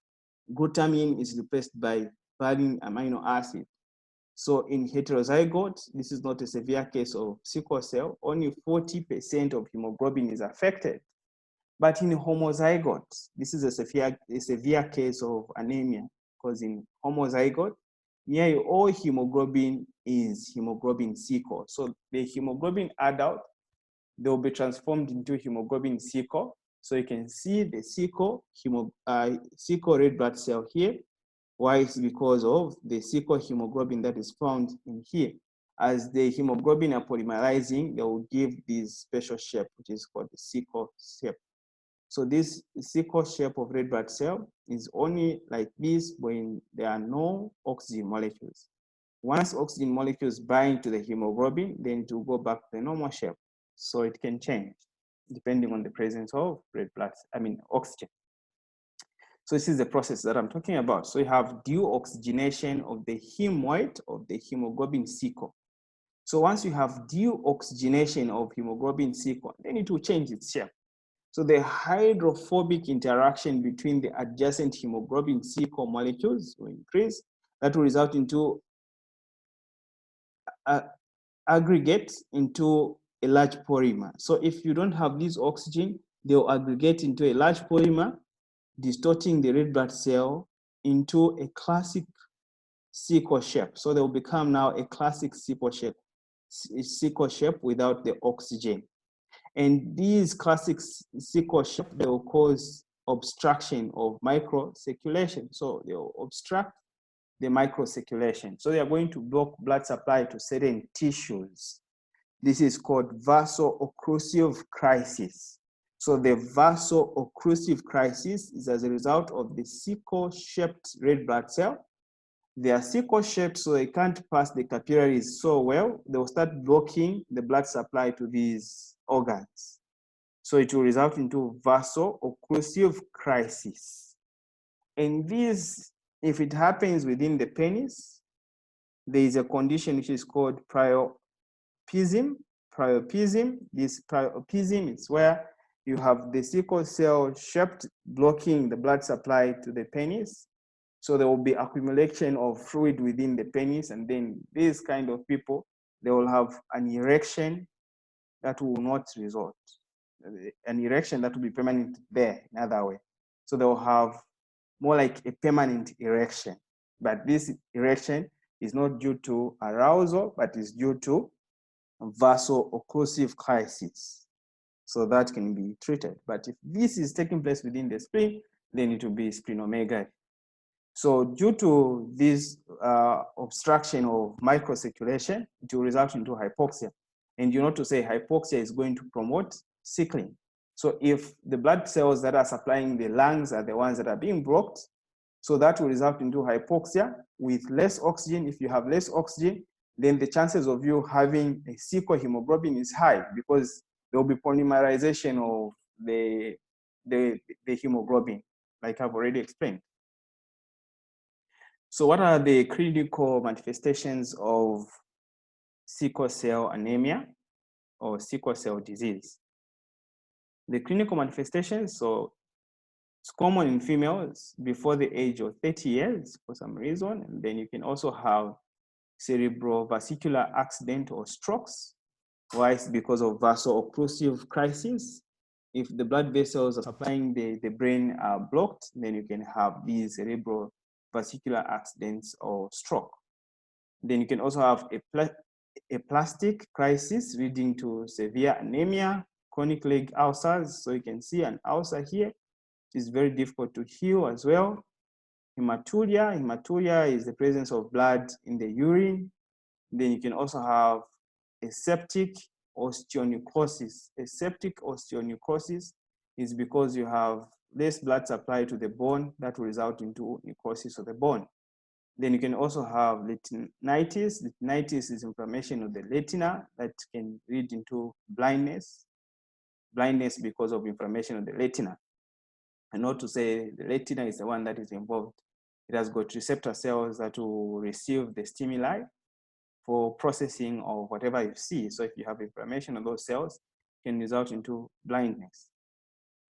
glutamine is replaced by valine amino acid. So in heterozygotes, this is not a severe case of sickle cell. Only 40% of hemoglobin is affected. But in homozygotes, this is a severe case of anemia, because in homozygote, nearly all hemoglobin is hemoglobin sickle. So the hemoglobin adult, they will be transformed into hemoglobin sickle. So you can see the sickle red blood cell here. Why? It's because of the sickle hemoglobin that is found in here. As the hemoglobin are polymerizing, they will give this special shape, which is called the sickle shape. So this sickle shape of red blood cell is only like this when there are no oxygen molecules. Once oxygen molecules bind to the hemoglobin, then it will go back to the normal shape. So it can change depending on the presence of oxygen. So this is the process that I'm talking about. So you have deoxygenation of the hemoid of the hemoglobin sickle. So once you have deoxygenation of hemoglobin sickle, then it will change its shape. So the hydrophobic interaction between the adjacent hemoglobin sickle molecules will increase. That will result into aggregate into a large polymer. So if you don't have this oxygen, they'll aggregate into a large polymer, distorting the red blood cell into a classic sickle shape. So they will become now a classic sickle shape without the oxygen. And these classic sickle shape, they will cause obstruction of microcirculation. So they will obstruct the microcirculation. So they are going to block blood supply to certain tissues. This is called vaso-occlusive crisis. So the vaso-occlusive crisis is as a result of the sickle-shaped red blood cell. They are sickle-shaped, so they can't pass the capillaries so well. They will start blocking the blood supply to these organs. So it will result into vaso-occlusive crisis. And this, if it happens within the penis, there is a condition which is called priapism. This priapism is where you have the sickle cell shaped blocking the blood supply to the penis. So there will be accumulation of fluid within the penis, and then these kind of people, they will have an erection that will not result. An erection that will be permanent there, in other way. So they will have more like a permanent erection. But this erection is not due to arousal, but is due to vaso-occlusive crisis. So that can be treated. But if this is taking place within the spleen, then it will be splenomegaly. So due to this obstruction of microcirculation, it will result into hypoxia. And you know to say hypoxia is going to promote sickling. So if the blood cells that are supplying the lungs are the ones that are being blocked, so that will result into hypoxia with less oxygen. If you have less oxygen, then the chances of you having a sickle hemoglobin is high because there will be polymerization of the hemoglobin, like I've already explained. So what are the clinical manifestations of sickle cell anemia or sickle cell disease? The clinical manifestations, so it's common in females before the age of 30 years for some reason. And then you can also have cerebrovascular accident or strokes. Why? It's because of vaso-occlusive crisis. If the blood vessels are supplying the brain are blocked, then you can have these cerebrovascular accidents or stroke. Then you can also have a plastic crisis leading to severe anemia, chronic leg ulcers. So you can see an ulcer here. It's very difficult to heal as well. Hematuria. Hematuria is the presence of blood in the urine. Then you can also have a septic osteonecrosis. A septic osteonecrosis is because you have less blood supply to the bone that will result into necrosis of the bone. Then you can also have retinitis. Retinitis is inflammation of the retina that can lead into blindness. Blindness because of inflammation of the retina. And not to say the retina is the one that is involved. It has got receptor cells that will receive the stimuli for processing of whatever you see. So if you have inflammation of those cells, it can result into blindness.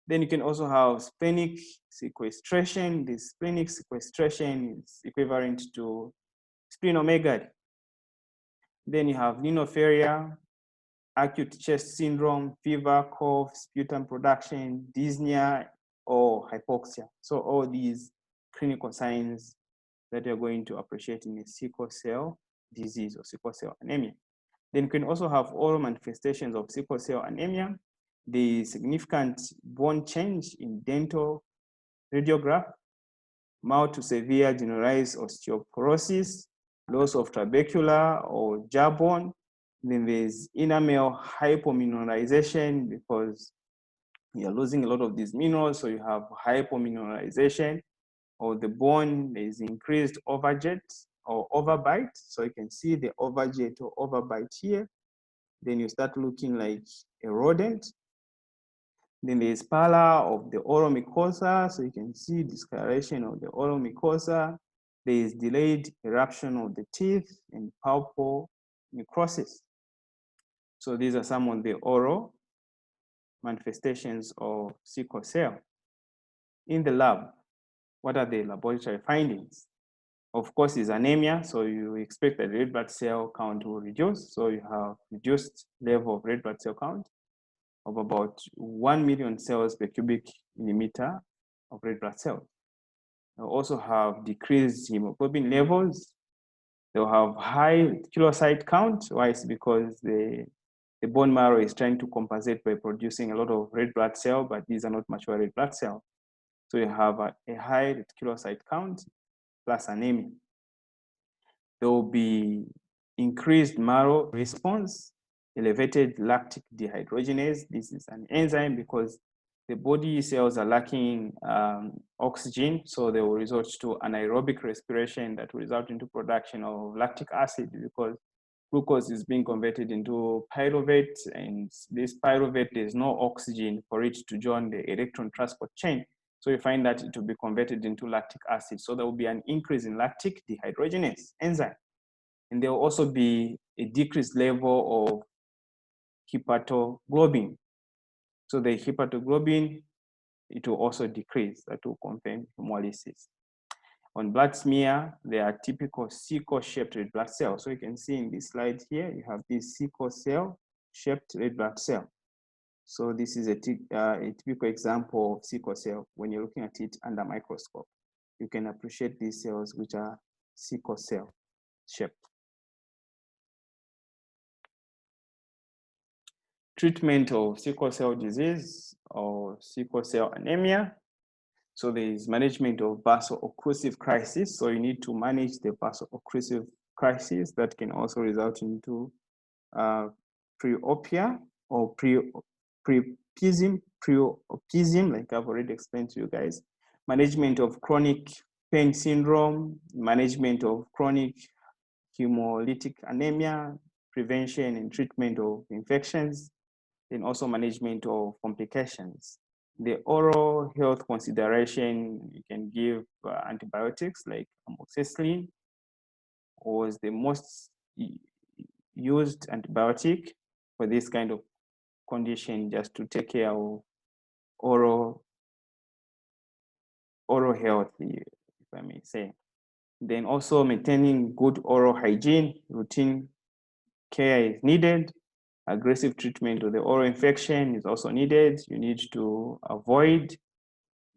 Then you can also have splenic sequestration. This splenic sequestration is equivalent to splenomegaly. Then you have rhinopharia, acute chest syndrome, fever, cough, sputum production, dyspnea, or hypoxia. So all these clinical signs that you're going to appreciate in a sickle cell disease or sickle cell anemia. Then you can also have oral manifestations of sickle cell anemia, the significant bone change in dental radiograph, mild to severe generalized osteoporosis, loss of trabecular or jawbone. Then there's enamel hypomineralization because you're losing a lot of these minerals, so you have hypomineralization, or the bone is increased overjet or overbite. So you can see the overjet or overbite here. Then you start looking like a rodent. Then there's pallor of the oral mucosa. So you can see discoloration of the oral mucosa. There is delayed eruption of the teeth and pulpal necrosis. So these are some of the oral manifestations of sickle cell. In the lab, what are the laboratory findings? Of course, is anemia. So you expect that the red blood cell count will reduce. So you have reduced level of red blood cell count of about 1 million cells per cubic millimeter of red blood cells. They'll also have decreased hemoglobin levels. They'll have high reticulocyte count. Why? It's because the bone marrow is trying to compensate by producing a lot of red blood cell, but these are not mature red blood cells. So you have a high reticulocyte count plus anemia. There will be increased marrow response, elevated lactic dehydrogenase. This is an enzyme because the body cells are lacking oxygen, so they will resort to anaerobic respiration that will result into production of lactic acid because glucose is being converted into pyruvate, and this pyruvate, there's no oxygen for it to join the electron transport chain. So you find that it will be converted into lactic acid. So there will be an increase in lactic dehydrogenase enzyme. And there will also be a decreased level of hepatoglobin. So the hepatoglobin, it will also decrease. That will confirm hemolysis. On blood smear, there are typical sickle-shaped red blood cells. So you can see in this slide here, you have this sickle cell-shaped red blood cell. So this is a typical example of sickle cell. When you're looking at it under microscope, you can appreciate these cells which are sickle cell shaped. Treatment of sickle cell disease or sickle cell anemia. So there is management of vaso-occlusive crisis. So you need to manage the vaso-occlusive crisis that can also result into preopia or preopism, like I've already explained to you guys. Management of chronic pain syndrome, management of chronic hemolytic anemia, prevention and treatment of infections, and also management of complications. The oral health consideration, you can give antibiotics like amoxicillin, was the most used antibiotic for this kind of condition, just to take care of oral health, if I may say. Then also maintaining good oral hygiene, routine care is needed. Aggressive treatment of the oral infection is also needed. You need to avoid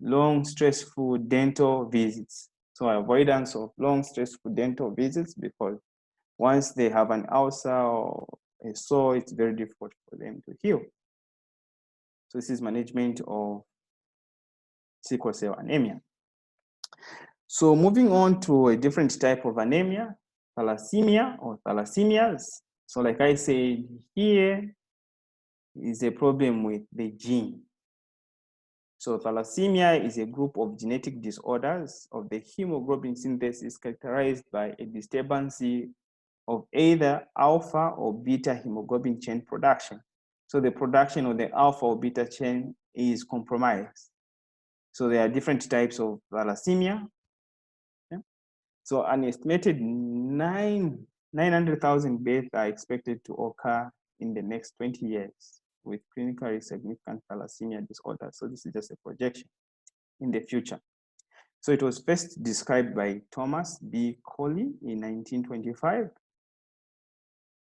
long, stressful dental visits. So avoidance of long, stressful dental visits, because once they have an ulcer or a sore, it's very difficult for them to heal. So this is management of sickle cell anemia. So moving on to a different type of anemia, thalassemia or thalassemias. So like I said, here is a problem with the gene. So thalassemia is a group of genetic disorders of the hemoglobin synthesis characterized by a disturbance of either alpha or beta hemoglobin chain production. So the production of the alpha or beta chain is compromised. So there are different types of thalassemia. Yeah? So an estimated 900,000 deaths are expected to occur in the next 20 years with clinically significant thalassemia disorder. So this is just a projection in the future. So it was first described by Thomas B. Coley in 1925.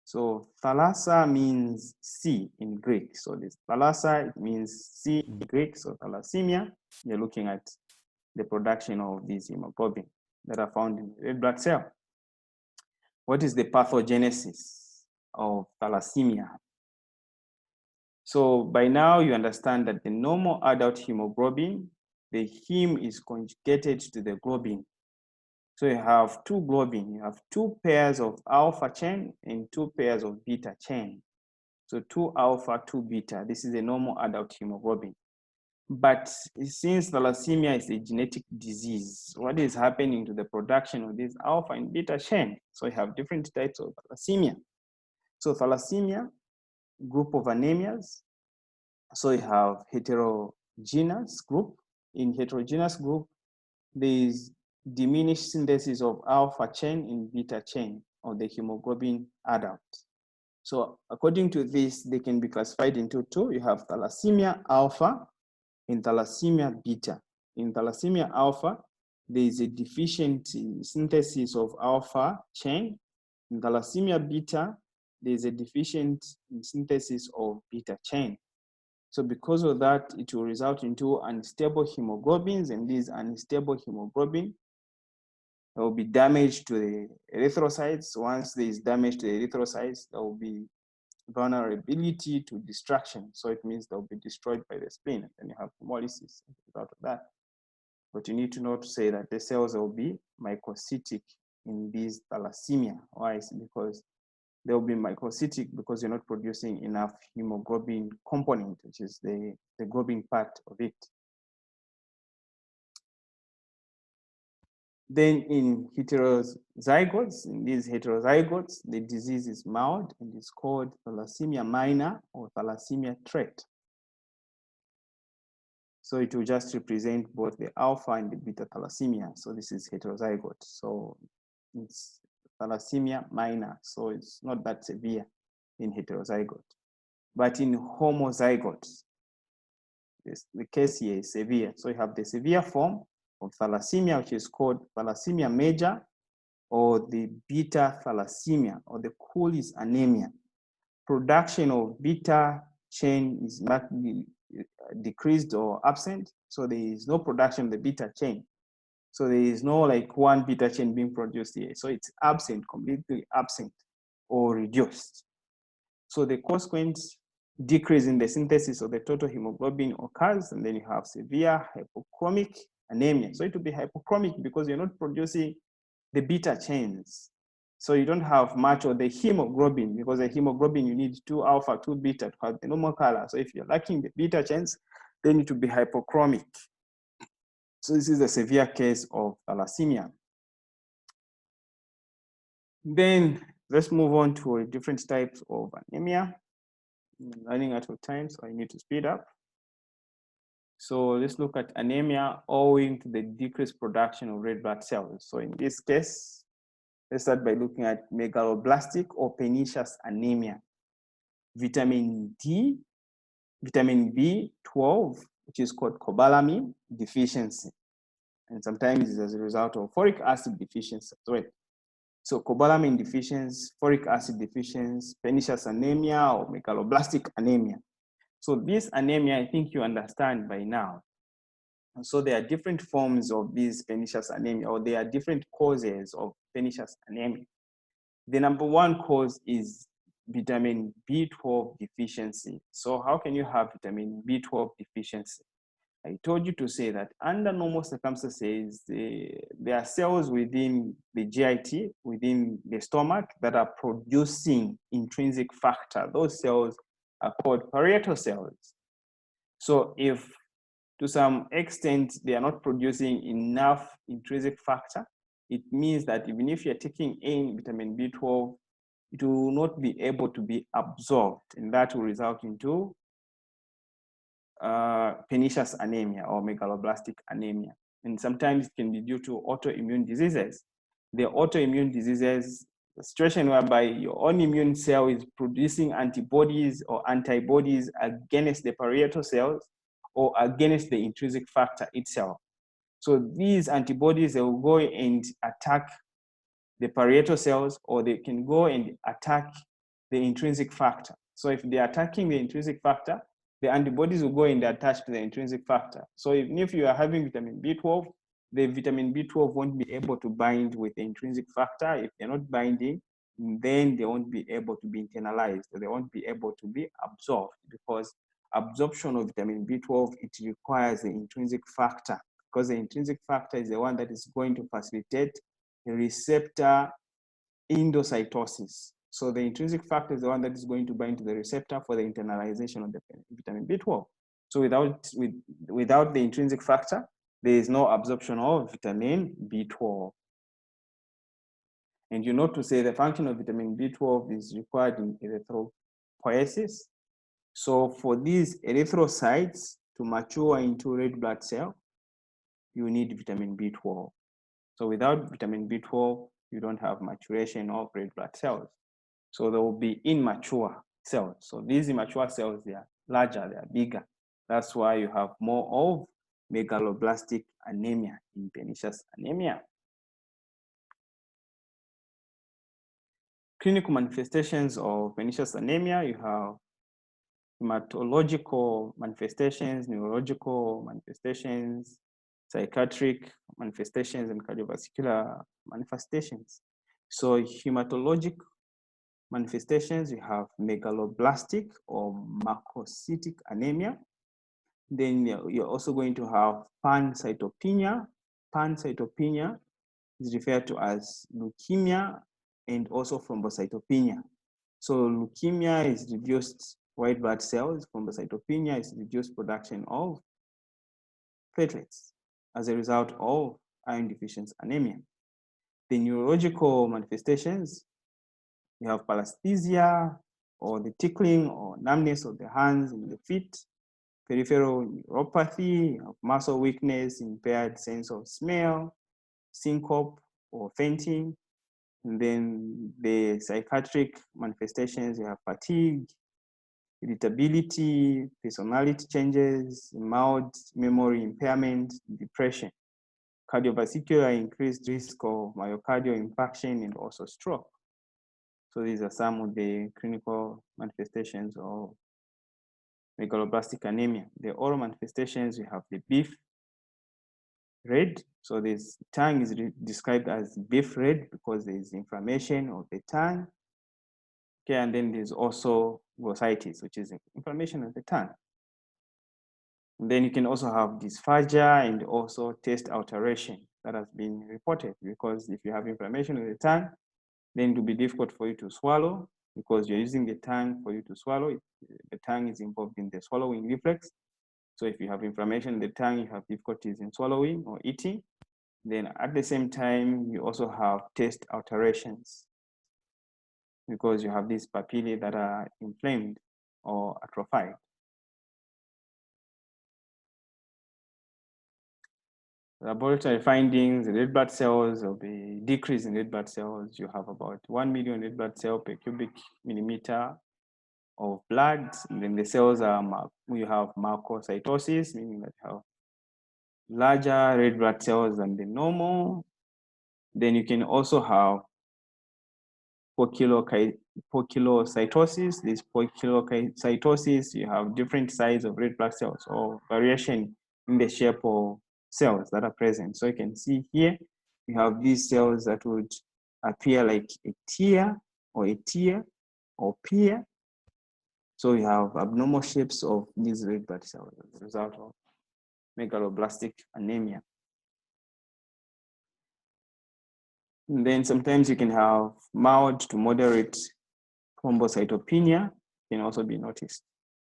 So thalassa means sea in Greek. So this thalassa, it means sea in Greek. So thalassemia, you're looking at the production of these hemoglobin that are found in the red blood cell. What is the pathogenesis of thalassemia? So by now you understand that the normal adult hemoglobin, the heme is conjugated to the globin. So you have two globin, you have two pairs of alpha chain and two pairs of beta chain. So 2 alpha, 2 beta, this is a normal adult hemoglobin. But since thalassemia is a genetic disease, what is happening to the production of this alpha and beta chain? So you have different types of thalassemia. So thalassemia, group of anemias. So you have heterogeneous group. In heterogeneous group, there is diminished synthesis of alpha chain and beta chain of the hemoglobin adult. So according to this, they can be classified into two. You have thalassemia alpha and thalassemia beta. In thalassemia alpha, there is a deficient synthesis of alpha chain. In thalassemia beta, there is a deficient synthesis of beta chain. So because of that, it will result into unstable hemoglobins, and these unstable hemoglobin will be damage to the erythrocytes. Once there is damage to the erythrocytes, there will be vulnerability to destruction. So it means they'll be destroyed by the spleen, and you have hemolysis out of that. But you need to know to say that the cells will be microcytic in these thalassemia. Why? It's because they'll be microcytic because you're not producing enough hemoglobin component, which is the globin part of it. Then in heterozygotes, in these heterozygotes, the disease is mild and is called thalassemia minor or thalassemia trait. So it will just represent both the alpha and the beta thalassemia. So this is heterozygote. So it's thalassemia minor. So it's not that severe in heterozygote. But in homozygotes, the case here is severe. So you have the severe form of thalassemia, which is called thalassemia major, or the beta thalassemia, or the Cooley's anemia. Production of beta chain is markedly decreased or absent. So there is no production of the beta chain. So there is no like one beta chain being produced here. So it's absent, completely absent or reduced. So the consequent decrease in the synthesis of the total hemoglobin occurs, and then you have severe hypochromic anemia. So it will be hypochromic because you're not producing the beta chains. So you don't have much of the hemoglobin, because the hemoglobin, you need 2 alpha, 2 beta to have the normal color. So if you're lacking the beta chains, they need to be hypochromic. So this is a severe case of thalassemia. Then let's move on to different types of anemia. I'm running out of time, so I need to speed up. So let's look at anemia owing to the decreased production of red blood cells. So in this case, let's start by looking at megaloblastic or pernicious anemia. Vitamin D, vitamin B12 which is called cobalamin deficiency. And sometimes it's as a result of folic acid deficiency as well. So cobalamin deficiency, folic acid deficiency, pernicious anemia, or megaloblastic anemia. So this anemia, I think you understand by now. And so there are different forms of this pernicious anemia, or there are different causes of pernicious anemia. The number one cause is vitamin B12 deficiency. So how can you have vitamin B12 deficiency? I told you to say that under normal circumstances, there are cells within the GIT, within the stomach, that are producing intrinsic factor. Those cells are called Pareto cells. So if to some extent they are not producing enough intrinsic factor, it means that even if you're taking in vitamin B12, it will not be able to be absorbed, and that will result into pernicious anemia or megaloblastic anemia. And sometimes it can be due to autoimmune diseases. The autoimmune diseases, the situation whereby your own immune cell is producing antibodies or antibodies against the Pareto cells or against the intrinsic factor itself. So these antibodies, they will go and attack the Pareto cells, or they can go and attack the intrinsic factor. So if they're attacking the intrinsic factor, the antibodies will go and attach to the intrinsic factor. So even if you are having vitamin B12, the vitamin B12 won't be able to bind with the intrinsic factor. If they're not binding, then they won't be able to be internalized, or they won't be able to be absorbed, because absorption of vitamin B12, it requires the intrinsic factor, because the intrinsic factor is the one that is going to facilitate the receptor endocytosis. So the intrinsic factor is the one that is going to bind to the receptor for the internalization of the vitamin B12. So without the intrinsic factor, there is no absorption of vitamin B12. And you know to say the function of vitamin B12 is required in erythropoiesis. So for these erythrocytes to mature into red blood cell, you need vitamin B12. So without vitamin B12, you don't have maturation of red blood cells. So there will be immature cells. So these immature cells, they are larger, they are bigger. That's why you have more of megaloblastic anemia in pernicious anemia. Clinical manifestations of pernicious anemia, you have hematological manifestations, neurological manifestations, psychiatric manifestations, and cardiovascular manifestations. So hematologic manifestations, you have megaloblastic or macrocytic anemia. Then you're also going to have pancytopenia. Pancytopenia is referred to as leukemia and also thrombocytopenia. So leukemia is reduced white blood cells, thrombocytopenia is reduced production of platelets as a result of iron deficiency anemia. The neurological manifestations, you have paresthesia, or the tickling or numbness of the hands and the feet, peripheral neuropathy, of muscle weakness, impaired sense of smell, syncope or fainting. And then the psychiatric manifestations, you have fatigue, irritability, personality changes, mild memory impairment, depression. Cardiovascular, increased risk of myocardial infarction and also stroke. So these are some of the clinical manifestations of megaloblastic anemia. The oral manifestations, you have the beef red. So this tongue is described as beef red because there is inflammation of the tongue. Okay, and then there's also glossitis, which is inflammation of the tongue. And then you can also have dysphagia and also taste alteration that has been reported, because if you have inflammation of the tongue, then it will be difficult for you to swallow because you're using the tongue for you to swallow. The tongue is involved in the swallowing reflex. So if you have inflammation in the tongue, you have difficulties in swallowing or eating. Then at the same time, you also have taste alterations because you have these papillae that are inflamed or atrophied. Laboratory findings, the red blood cells will be decrease in red blood cells. You have about 1 million red blood cell per cubic millimeter of blood. And then the cells are, you have macrocytosis, meaning that you have larger red blood cells than the normal. Then you can also have polycytosis. This polycytosis, you have different size of red blood cells or variation in the shape of cells that are present. So you can see here, you have these cells that would appear like a tear or a tear or pear. So you have abnormal shapes of these red blood cells as a result of megaloblastic anemia. And then sometimes you can have mild to moderate thrombocytopenia, can also be noticed.